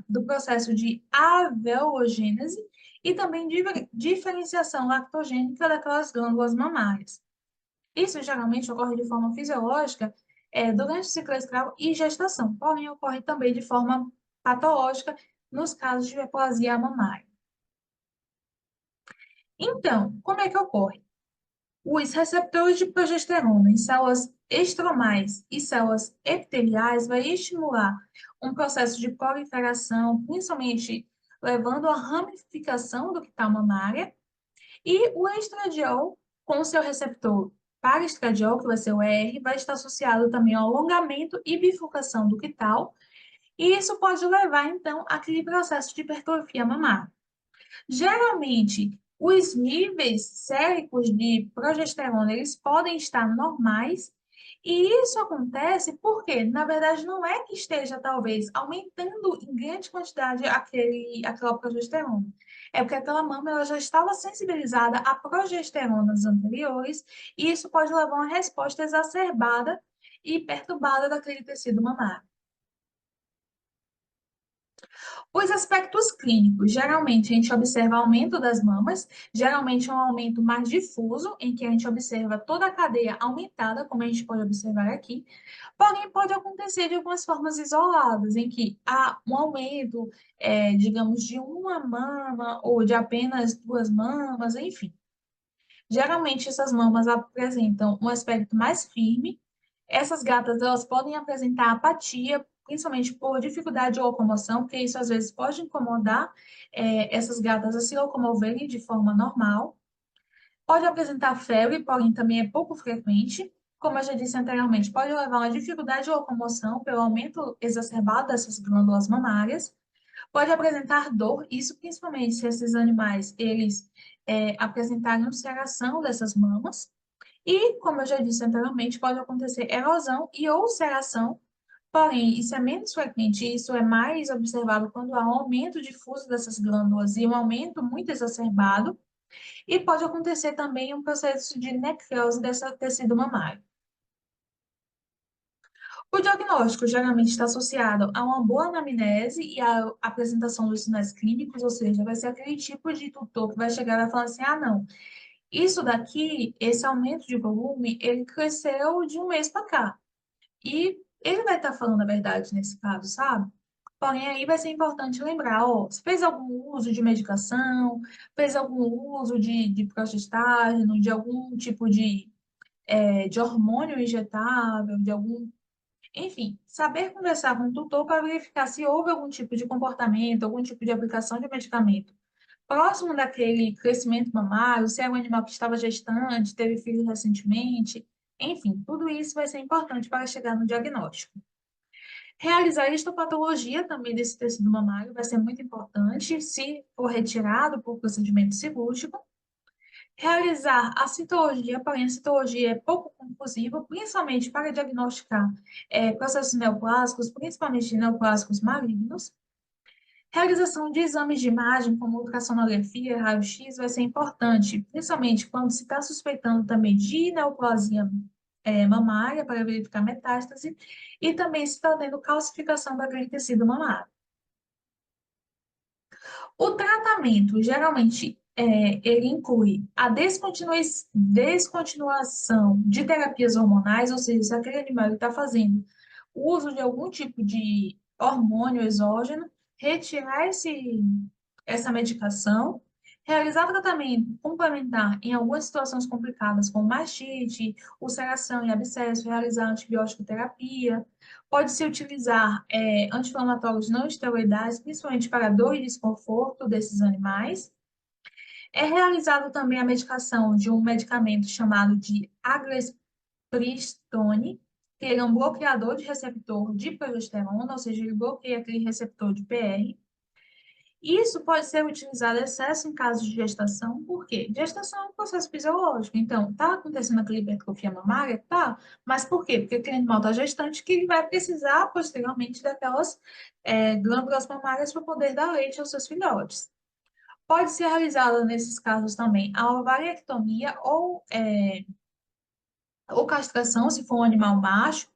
do processo de aveologênese e também diferenciação lactogênica daquelas glândulas mamárias. Isso geralmente ocorre de forma fisiológica, durante o ciclo escravo e gestação, porém ocorre também de forma patológica nos casos de hiperplasia mamária. Então, como é que ocorre? Os receptores de progesterona em células estromais e células epiteliais vai estimular um processo de proliferação, principalmente levando à ramificação do quital mamária, e o estradiol, com o seu receptor para estradiol, que vai ser o ER, vai estar associado também ao alongamento e bifurcação do quital, e isso pode levar, então, àquele processo de hipertrofia mamária. Geralmente, os níveis séricos de progesterona, eles podem estar normais, e isso acontece porque, na verdade, não é que esteja, talvez, aumentando em grande quantidade aquela progesterona. É porque aquela mama ela já estava sensibilizada a progesteronas anteriores, e isso pode levar a uma resposta exacerbada e perturbada daquele tecido mamário. Os aspectos clínicos, geralmente a gente observa aumento das mamas, geralmente é um aumento mais difuso, em que a gente observa toda a cadeia aumentada, como a gente pode observar aqui, porém pode acontecer de algumas formas isoladas, em que há um aumento, digamos, de uma mama ou de apenas duas mamas, enfim. Geralmente essas mamas apresentam um aspecto mais firme. Essas gatas elas podem apresentar apatia, principalmente por dificuldade de locomoção, porque isso às vezes pode incomodar essas gatas a se locomoverem de forma normal. Pode apresentar febre, porém também é pouco frequente. Como eu já disse anteriormente, pode levar a uma dificuldade de locomoção pelo aumento exacerbado dessas glândulas mamárias. Pode apresentar dor, isso principalmente se esses animais eles apresentarem ulceração dessas mamas. E, como eu já disse anteriormente, pode acontecer erosão e ulceração, porém, isso é menos frequente, isso é mais observado quando há um aumento difuso dessas glândulas e um aumento muito exacerbado, e pode acontecer também um processo de necrose desse tecido mamário. O diagnóstico geralmente está associado a uma boa anamnese e a apresentação dos sinais clínicos, ou seja, vai ser aquele tipo de tutor que vai chegar e vai falar assim, ah, não, isso daqui, esse aumento de volume, ele cresceu de um mês para cá. E ele vai estar falando a verdade nesse caso, sabe? Porém, aí vai ser importante lembrar, ó, você fez algum uso de medicação, fez algum uso de progestágeno, de algum tipo de hormônio injetável, de algum enfim, saber conversar com o tutor para verificar se houve algum tipo de comportamento, algum tipo de aplicação de medicamento próximo daquele crescimento mamário, se é um animal que estava gestante, teve filho recentemente, enfim, tudo isso vai ser importante para chegar no diagnóstico. Realizar a histopatologia também desse tecido mamário vai ser muito importante, se for retirado por procedimento cirúrgico. Realizar a citologia, porém a citologia é pouco conclusiva, principalmente para diagnosticar processos neoplásicos, principalmente neoplásicos malignos. Realização de exames de imagem, como ultrassonografia, raio-x, vai ser importante, principalmente quando se está suspeitando também de neoplasia mamária, para verificar metástase, e também se está tendo calcificação daquele tecido mamário. O tratamento, geralmente, ele inclui a descontinuação de terapias hormonais, ou seja, se aquele animal está fazendo uso de algum tipo de hormônio exógeno, retirar essa medicação, realizar tratamento complementar em algumas situações complicadas, como mastite, ulceração e abscesso, realizar antibiótico terapia, pode-se utilizar anti-inflamatórios não esteroidais, principalmente para dor e desconforto desses animais. É realizado também a medicação de um medicamento chamado de aglestristone, que ele é um bloqueador de receptor de progesterona, ou seja, ele bloqueia aquele receptor de PR. Isso pode ser utilizado em excesso em casos de gestação, por quê? Gestação é um processo fisiológico, então, está acontecendo aquela hipertrofia mamária? Tá, mas por quê? Porque aquele animal está gestante que ele vai precisar, posteriormente, daquelas glândulas mamárias para poder dar leite aos seus filhotes. Pode ser realizada, nesses casos também, a ovariectomia ou ou castração, se for um animal macho,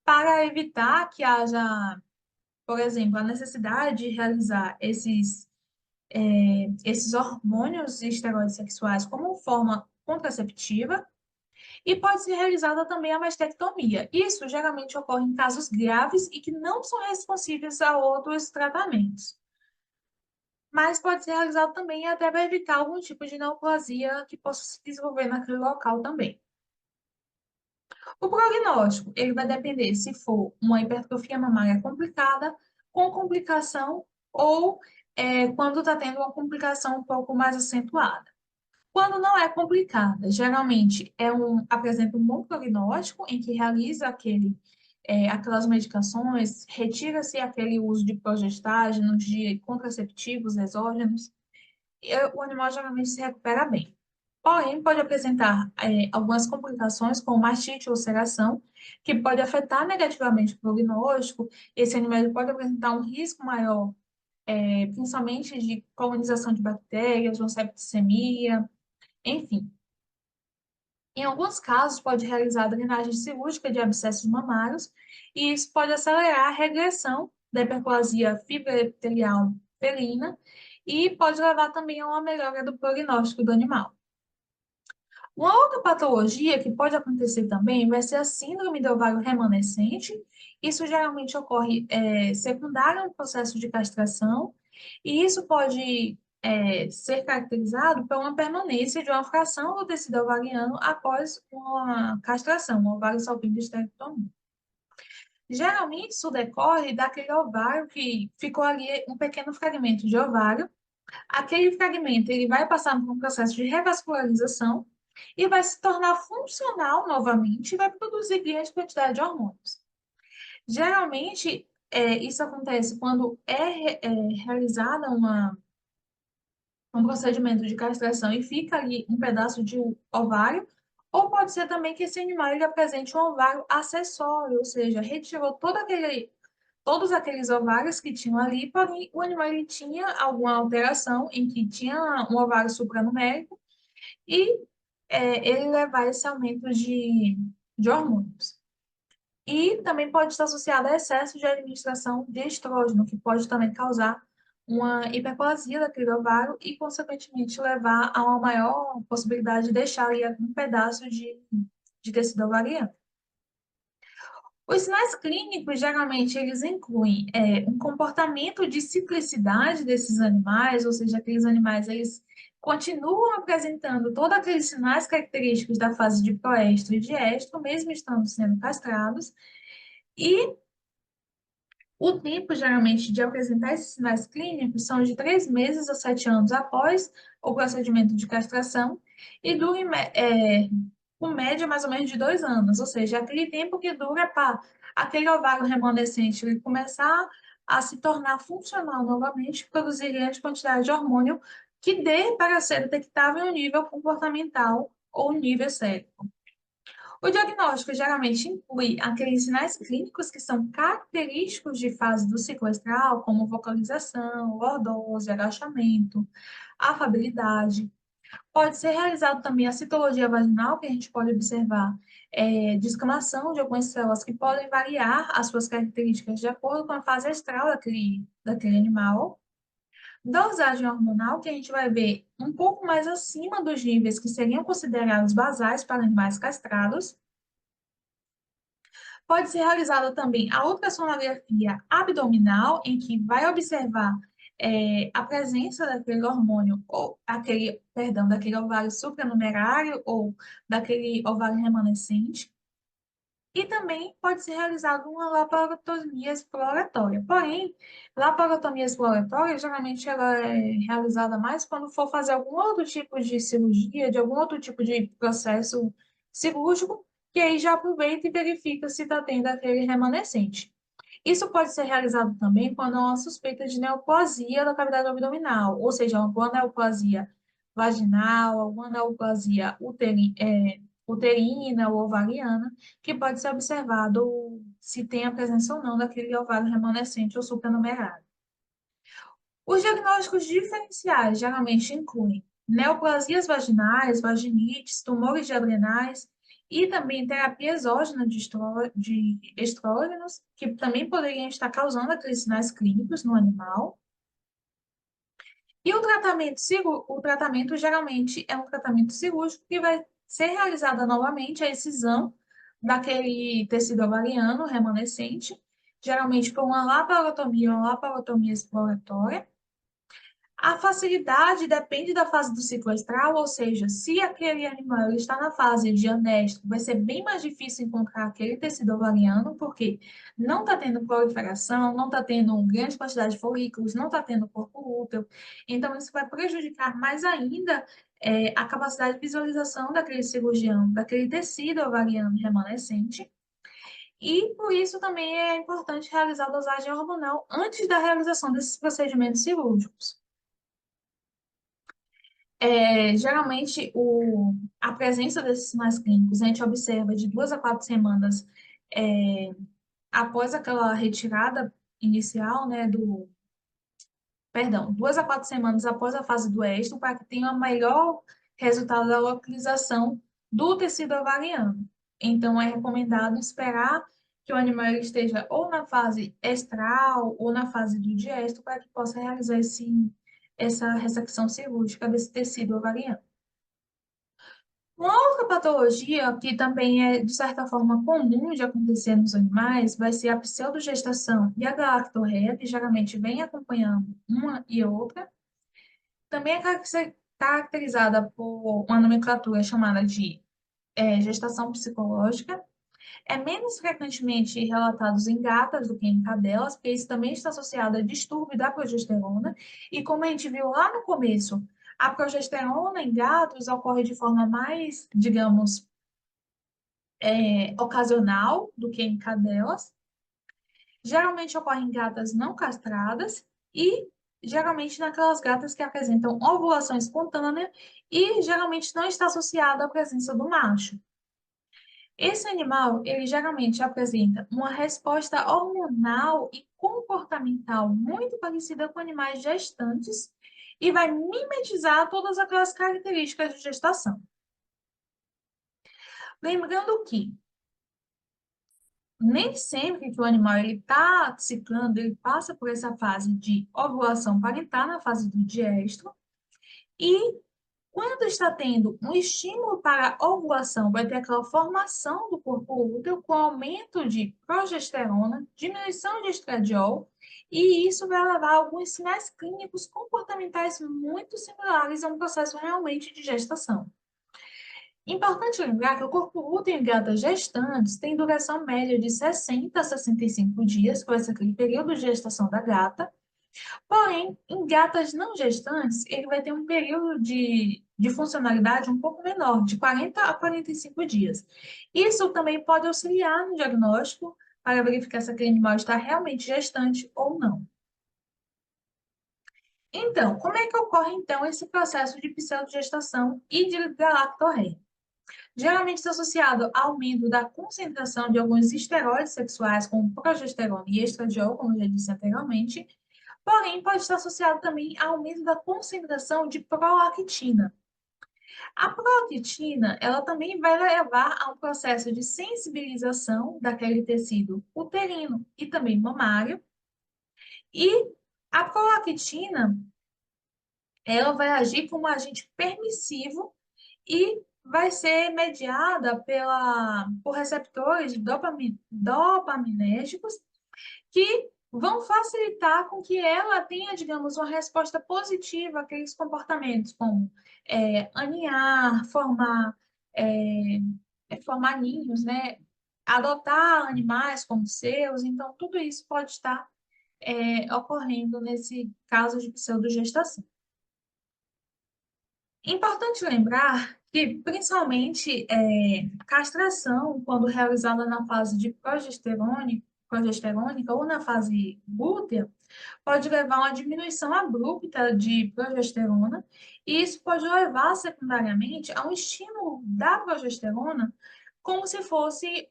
para evitar que haja, por exemplo, a necessidade de realizar esses hormônios e esteroides sexuais como forma contraceptiva, e pode ser realizada também a mastectomia. Isso geralmente ocorre em casos graves e que não são responsíveis a outros tratamentos. Mas pode ser realizado também até para evitar algum tipo de neoplasia que possa se desenvolver naquele local também. O prognóstico, ele vai depender se for uma hipertrofia mamária complicada, com complicação ou quando está tendo uma complicação um pouco mais acentuada. Quando não é complicada, geralmente apresenta um bom prognóstico em que realiza aquelas medicações, retira-se aquele uso de progestágenos, de contraceptivos exógenos, e o animal geralmente se recupera bem. Porém, pode apresentar algumas complicações, como mastite ou ulceração, que pode afetar negativamente o prognóstico. Esse animal pode apresentar um risco maior, principalmente de colonização de bactérias, uma septicemia, enfim. Em alguns casos, pode realizar drenagem cirúrgica de abscessos mamários, e isso pode acelerar a regressão da hiperplasia fibroepitelial felina e pode levar também a uma melhora do prognóstico do animal. Uma outra patologia que pode acontecer também vai ser a síndrome do ovário remanescente. Isso geralmente ocorre secundário ao processo de castração, e isso pode ser caracterizado por uma permanência de uma fração do tecido ovariano após uma castração, um ovário salpingo-esterectomia. Geralmente, isso decorre daquele ovário que ficou ali um pequeno fragmento de ovário. Aquele fragmento ele vai passar por um processo de revascularização e vai se tornar funcional novamente e vai produzir grande quantidade de hormônios. Geralmente, isso acontece quando realizada um procedimento de castração e fica ali um pedaço de ovário, ou pode ser também que esse animal ele apresente um ovário acessório, ou seja, retirou todos aqueles ovários que tinham ali, porém o animal ele tinha alguma alteração em que tinha um ovário supranumérico e ele levar esse aumento de hormônios. E também pode estar associado a excesso de administração de estrógeno, que pode também causar uma hiperplasia daquele ovário e, consequentemente, levar a uma maior possibilidade de deixar ali um pedaço de tecido ovariano. Os sinais clínicos, geralmente, eles incluem um comportamento de ciclicidade desses animais, ou seja, aqueles animais, eles continuam apresentando todos aqueles sinais característicos da fase de proestro e de estro, mesmo estando sendo castrados, e o tempo, geralmente, de apresentar esses sinais clínicos são de 3 meses a 7 anos após o procedimento de castração e dura, com média, mais ou menos de 2 anos, ou seja, aquele tempo que dura para aquele ovário remanescente ele começar a se tornar funcional novamente, produzir grande quantidade de hormônio que dê para ser detectável em um nível comportamental ou nível cérebro. O diagnóstico geralmente inclui aqueles sinais clínicos que são característicos de fase do ciclo estral, como vocalização, lordose, agachamento, afabilidade. Pode ser realizado também a citologia vaginal, que a gente pode observar descamação de algumas células que podem variar as suas características de acordo com a fase estral daquele animal. Dosagem hormonal, que a gente vai ver um pouco mais acima dos níveis que seriam considerados basais para animais castrados. Pode ser realizada também a ultrassonografia abdominal, em que vai observar a presença daquele hormônio, ou daquele ovário supranumerário ou daquele ovário remanescente. E também pode ser realizada uma laparotomia exploratória. Porém, laparotomia exploratória, geralmente ela é realizada mais quando for fazer algum outro tipo de cirurgia, de algum outro tipo de processo cirúrgico, que aí já aproveita e verifica se está tendo aquele remanescente. Isso pode ser realizado também quando há uma suspeita de neoplasia da cavidade abdominal, ou seja, uma neoplasia vaginal, alguma neoplasia uterina ou ovariana, que pode ser observado se tem a presença ou não daquele ovário remanescente ou supranumerário. Os diagnósticos diferenciais geralmente incluem neoplasias vaginais, vaginites, tumores de adrenais e também terapia exógena de estrógenos, que também poderiam estar causando aqueles sinais clínicos no animal. E o tratamento geralmente é um tratamento cirúrgico que vai ser realizada novamente a excisão daquele tecido ovariano remanescente, geralmente por uma laparotomia ou uma laparotomia exploratória. A facilidade depende da fase do ciclo estral, ou seja, se aquele animal ele está na fase de anéstico, vai ser bem mais difícil encontrar aquele tecido ovariano, porque não está tendo proliferação, não está tendo uma grande quantidade de folículos, não está tendo corpo útero. Então, isso vai prejudicar mais ainda a capacidade de visualização daquele cirurgião, daquele tecido ovariano remanescente. E por isso também é importante realizar a dosagem hormonal antes da realização desses procedimentos cirúrgicos. Geralmente, a presença desses sinais clínicos a gente observa de 2 a 4 semanas é, após aquela retirada inicial, né, perdão, 2 a 4 semanas após a fase do éstrone, para que tenha o melhor resultado da localização do tecido ovariano. Então, é recomendado esperar que o animal esteja ou na fase estral ou na fase do diéstole para que possa realizar essa ressecção cirúrgica desse tecido ovariano. Uma outra patologia que também é, de certa forma, comum de acontecer nos animais vai ser a pseudogestação e a galactorreia, que geralmente vem acompanhando uma e outra. Também é caracterizada por uma nomenclatura chamada de gestação psicológica. É menos frequentemente relatados em gatas do que em cadelas, porque isso também está associado a distúrbio da progesterona. E como a gente viu lá no começo, a progesterona em gatos ocorre de forma mais, digamos, ocasional do que em cadelas. Geralmente ocorre em gatas não castradas e geralmente naquelas gatas que apresentam ovulação espontânea e geralmente não está associada à presença do macho. Esse animal, ele geralmente apresenta uma resposta hormonal e comportamental muito parecida com animais gestantes e vai mimetizar todas aquelas características de gestação. Lembrando que nem sempre que o animal está ciclando, ele passa por essa fase de ovulação para entrar na fase do diestro. E quando está tendo um estímulo para a ovulação, vai ter aquela formação do corpo útero com aumento de progesterona, diminuição de estradiol, e isso vai levar a alguns sinais clínicos comportamentais muito similares a um processo realmente de gestação. Importante lembrar que o corpo útero em gatas gestantes tem duração média de 60 a 65 dias, que vai ser aquele período de gestação da gata. Porém, em gatas não gestantes, ele vai ter um período de funcionalidade um pouco menor, de 40 a 45 dias. Isso também pode auxiliar no diagnóstico para verificar se aquele animal está realmente gestante ou não. Então, como é que ocorre então esse processo de pseudogestação e de galactorreia? Geralmente está associado ao aumento da concentração de alguns esteroides sexuais, como progesterona e estradiol, como eu já disse anteriormente, porém pode estar associado também ao aumento da concentração de prolactina. A prolactina, ela também vai levar a um processo de sensibilização daquele tecido uterino e também mamário, e a prolactina, ela vai agir como um agente permissivo e vai ser mediada por receptores dopaminérgicos que vão facilitar com que ela tenha, digamos, uma resposta positiva àqueles comportamentos, como aninhar, formar ninhos, né? Adotar animais como seus. Então, tudo isso pode estar ocorrendo nesse caso de pseudogestação. Importante lembrar que, principalmente, castração, quando realizada na fase de progesterônica ou na fase lútea, pode levar a uma diminuição abrupta de progesterona, e isso pode levar, secundariamente, a um estímulo da progesterona, como se fosse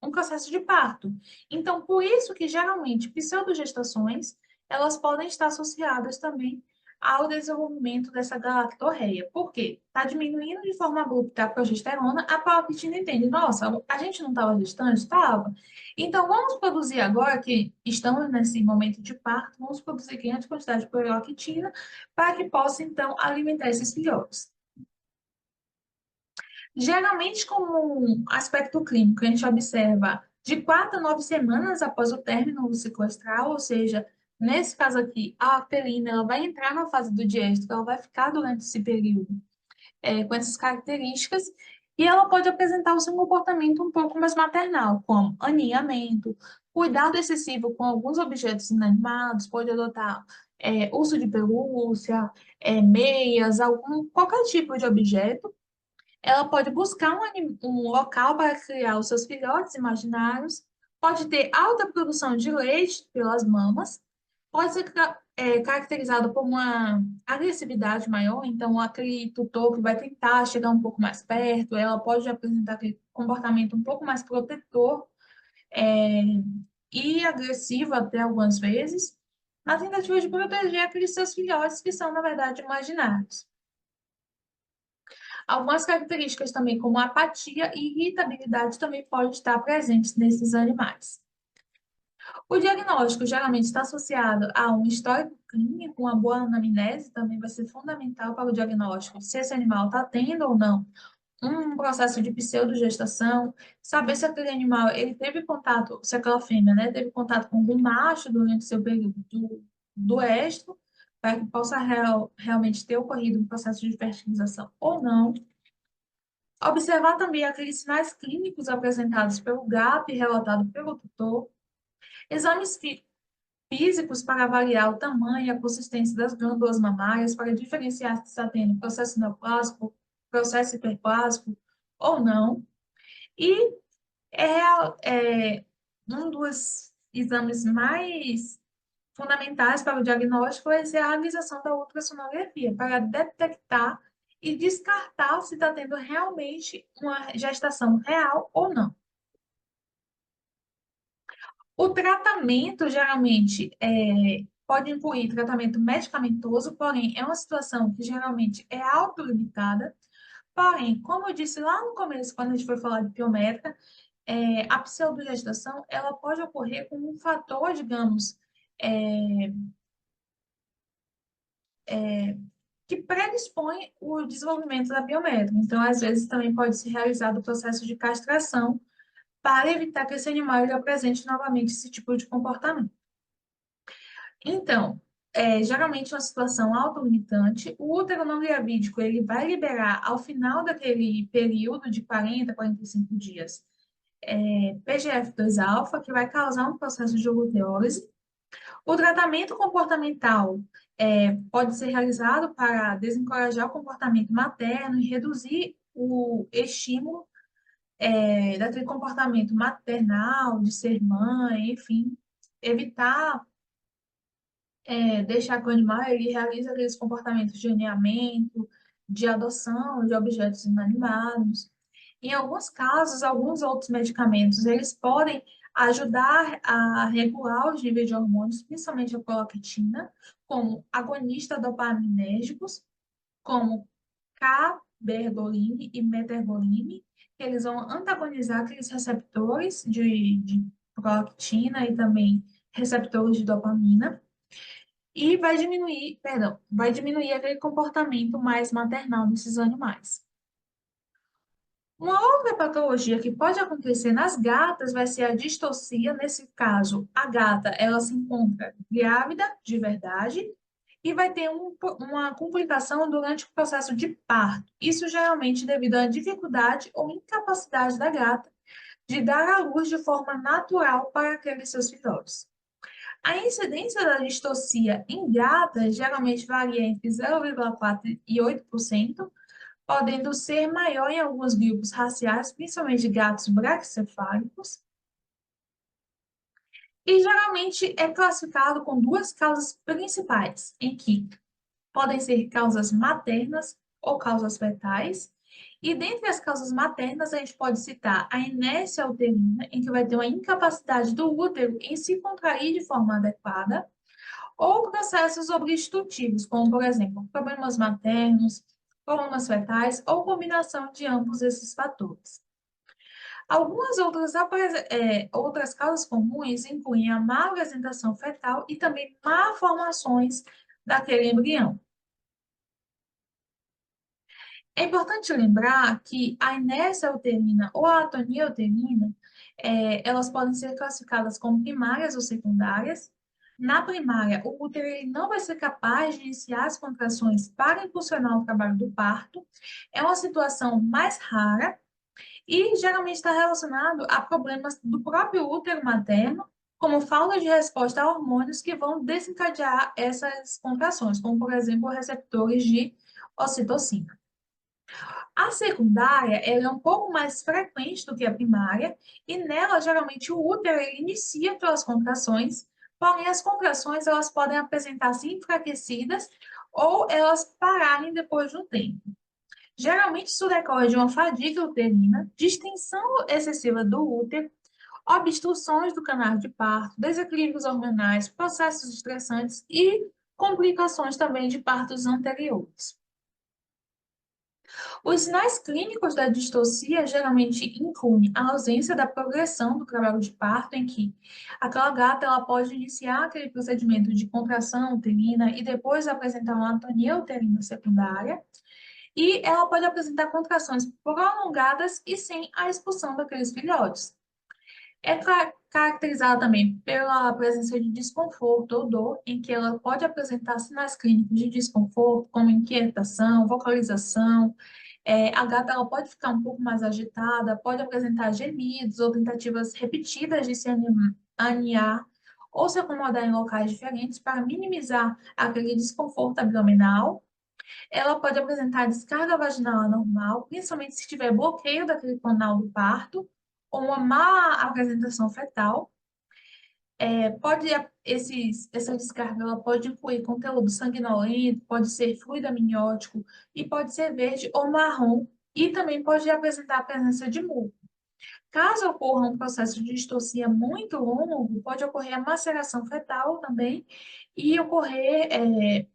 um processo de parto. Então, por isso que, geralmente, pseudogestações, elas podem estar associadas também ao desenvolvimento dessa galactorreia. Por quê? Está diminuindo de forma abrupta a progesterona, a prolactina entende, nossa, a gente não estava gestante? Estava. Então, vamos produzir agora que estamos nesse momento de parto, vamos produzir grande quantidade de prolactina para que possa, então, alimentar esses filhotes. Geralmente, como um aspecto clínico, a gente observa de 4 a 9 semanas após o término do ciclo estral, ou seja, nesse caso aqui, a felina ela vai entrar na fase do diéstro, ela vai ficar durante esse período com essas características, e ela pode apresentar o seu comportamento um pouco mais maternal, como aninhamento, cuidado excessivo com alguns objetos inanimados, pode adotar uso de pelúcia, meias, qualquer tipo de objeto. Ela pode buscar um local para criar os seus filhotes imaginários, pode ter alta produção de leite pelas mamas, pode ser caracterizada por uma agressividade maior, então aquele tutor que vai tentar chegar um pouco mais perto, ela pode apresentar aquele comportamento um pouco mais protetor é, e agressivo até algumas vezes, na tentativa de proteger aqueles seus filhotes que são, na verdade, imaginários. Algumas características também, como apatia e irritabilidade, também podem estar presentes nesses animais. O diagnóstico geralmente está associado a um histórico clínico, uma boa anamnese também vai ser fundamental para o diagnóstico, se esse animal está tendo ou não um processo de pseudogestação, saber se aquele animal ele teve contato, se aquela fêmea, né, teve contato com algum macho durante o seu período do estro, para que possa realmente ter ocorrido um processo de fertilização ou não. Observar também aqueles sinais clínicos apresentados pelo gato e relatado pelo tutor. Exames físicos para avaliar o tamanho e a consistência das glândulas mamárias, para diferenciar se está tendo processo neoplásico, processo hiperplásico ou não. E um dos exames mais fundamentais para o diagnóstico vai ser a realização da ultrassonografia, para detectar e descartar se está tendo realmente uma gestação real ou não. O tratamento, geralmente, pode incluir tratamento medicamentoso, porém, é uma situação que geralmente é autolimitada. Porém, como eu disse lá no começo, quando a gente foi falar de biométrica, a pseudogestação, ela pode ocorrer com um fator, digamos, é, que predispõe o desenvolvimento da biométrica. Então, às vezes, também pode ser realizado o processo de castração para evitar que esse animal ele apresente novamente esse tipo de comportamento. Então, geralmente uma situação autolimitante, o útero não gravídico ele vai liberar ao final daquele período de 40 a 45 dias PGF2-alfa, que vai causar um processo de luteólise. O tratamento comportamental pode ser realizado para desencorajar o comportamento materno e reduzir o estímulo daquele comportamento maternal, de ser mãe, enfim, evitar deixar que o animal ele realize aqueles comportamentos de aninhamento, de adoção de objetos inanimados. Em alguns casos, alguns outros medicamentos, eles podem ajudar a regular os níveis de hormônios, principalmente a prolactina, como agonista dopaminérgicos, como cabergoline e metergoline, que eles vão antagonizar aqueles receptores de prolactina e também receptores de dopamina e vai diminuir aquele comportamento mais maternal nesses animais. Uma outra patologia que pode acontecer nas gatas vai ser a distocia. Nesse caso, a gata ela se encontra grávida de verdade e vai ter uma complicação durante o processo de parto. Isso geralmente devido à dificuldade ou incapacidade da gata de dar à luz de forma natural para aqueles seus filhotes. A incidência da distocia em gatas geralmente varia entre 0,4% e 8%, podendo ser maior em alguns grupos raciais, principalmente gatos braquicefálicos, e geralmente é classificado com duas causas principais, em que podem ser causas maternas ou causas fetais, e dentre as causas maternas, a gente pode citar a inércia uterina, em que vai ter uma incapacidade do útero em se contrair de forma adequada, ou processos obstrutivos, como, por exemplo, problemas maternos, problemas fetais ou combinação de ambos esses fatores. Algumas outras causas comuns incluem a má apresentação fetal e também malformações daquele embrião. É importante lembrar que a inércia uterina ou a atonia uterina, elas podem ser classificadas como primárias ou secundárias. Na primária, o útero ele não vai ser capaz de iniciar as contrações para impulsionar o trabalho do parto. É uma situação mais rara e geralmente está relacionado a problemas do próprio útero materno, como falta de resposta a hormônios que vão desencadear essas contrações, como, por exemplo, receptores de ocitocina. A secundária, ela é um pouco mais frequente do que a primária, e nela, geralmente, o útero ele inicia pelas contrações, porém, as contrações elas podem apresentar-se enfraquecidas ou elas pararem depois de um tempo. Geralmente, isso decorre de uma fadiga uterina, distensão excessiva do útero, obstruções do canal de parto, desequilíbrios hormonais, processos estressantes e complicações também de partos anteriores. Os sinais clínicos da distocia geralmente incluem a ausência da progressão do trabalho de parto, em que aquela gata ela pode iniciar aquele procedimento de contração uterina e depois apresentar uma atonia uterina secundária, e ela pode apresentar contrações prolongadas e sem a expulsão daqueles filhotes. É caracterizada também pela presença de desconforto ou dor, em que ela pode apresentar sinais clínicos de desconforto, como inquietação, vocalização. A gata ela pode ficar um pouco mais agitada, pode apresentar gemidos ou tentativas repetidas de se aninhar ou se acomodar em locais diferentes para minimizar aquele desconforto abdominal. Ela pode apresentar descarga vaginal anormal, principalmente se tiver bloqueio daquele canal do parto, ou uma má apresentação fetal. Essa descarga ela pode incluir conteúdo sanguinolento, pode ser fluido amniótico e pode ser verde ou marrom, e também pode apresentar a presença de muco. Caso ocorra um processo de distocia muito longo, pode ocorrer a maceração fetal também e ocorrer,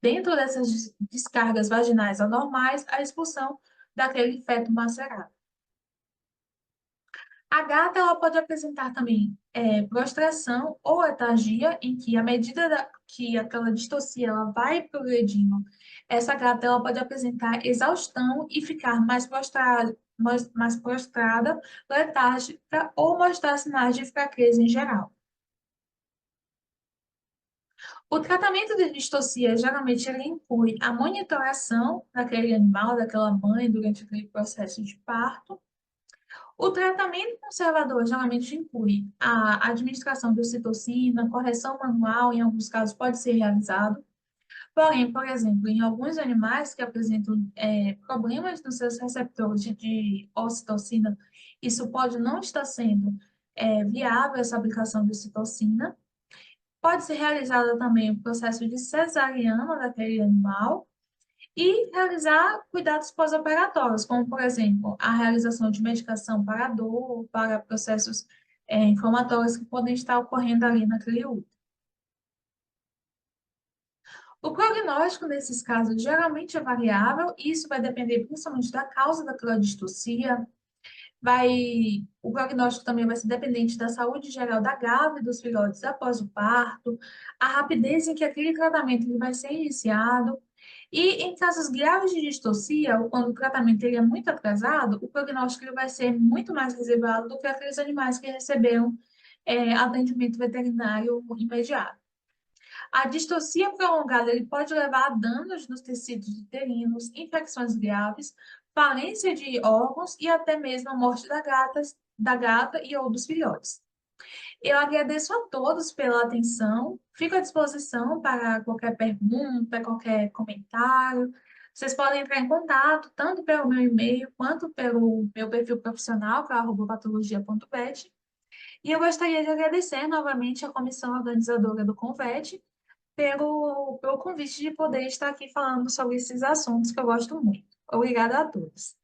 dentro dessas descargas vaginais anormais, a expulsão daquele feto macerado. A gata ela pode apresentar também prostração ou letargia, em que, à medida que aquela distocia ela vai progredindo, essa gata ela pode apresentar exaustão e ficar mais prostrada, letárgica ou mostrar sinais de fraqueza em geral. O tratamento de distocia geralmente ele inclui a monitoração daquele animal, daquela mãe, durante aquele processo de parto. O tratamento conservador geralmente inclui a administração de ocitocina, correção manual, em alguns casos pode ser realizado. Porém, por exemplo, em alguns animais que apresentam problemas nos seus receptores de ocitocina, isso pode não estar sendo viável essa aplicação de ocitocina. Pode ser realizado também o processo de cesariana daquele animal e realizar cuidados pós-operatórios, como, por exemplo, a realização de medicação para dor, para processos inflamatórios que podem estar ocorrendo ali naquele útero. O prognóstico nesses casos geralmente é variável, e isso vai depender principalmente da causa daquela distocia. O prognóstico também vai ser dependente da saúde geral da grávida e dos filhotes após o parto, a rapidez em que aquele tratamento ele vai ser iniciado. E em casos graves de distocia, ou quando o tratamento ele é muito atrasado, o prognóstico ele vai ser muito mais reservado do que aqueles animais que receberam atendimento veterinário imediato. A distocia prolongada ele pode levar a danos nos tecidos uterinos, infecções graves, falência de órgãos e até mesmo a morte da gata e ou dos filhotes. Eu agradeço a todos pela atenção, fico à disposição para qualquer pergunta, qualquer comentário. Vocês podem entrar em contato tanto pelo meu e-mail quanto pelo meu perfil profissional, que é @patologia.vet. E eu gostaria de agradecer novamente à comissão organizadora do Convete pelo convite de poder estar aqui falando sobre esses assuntos que eu gosto muito. Obrigada a todos.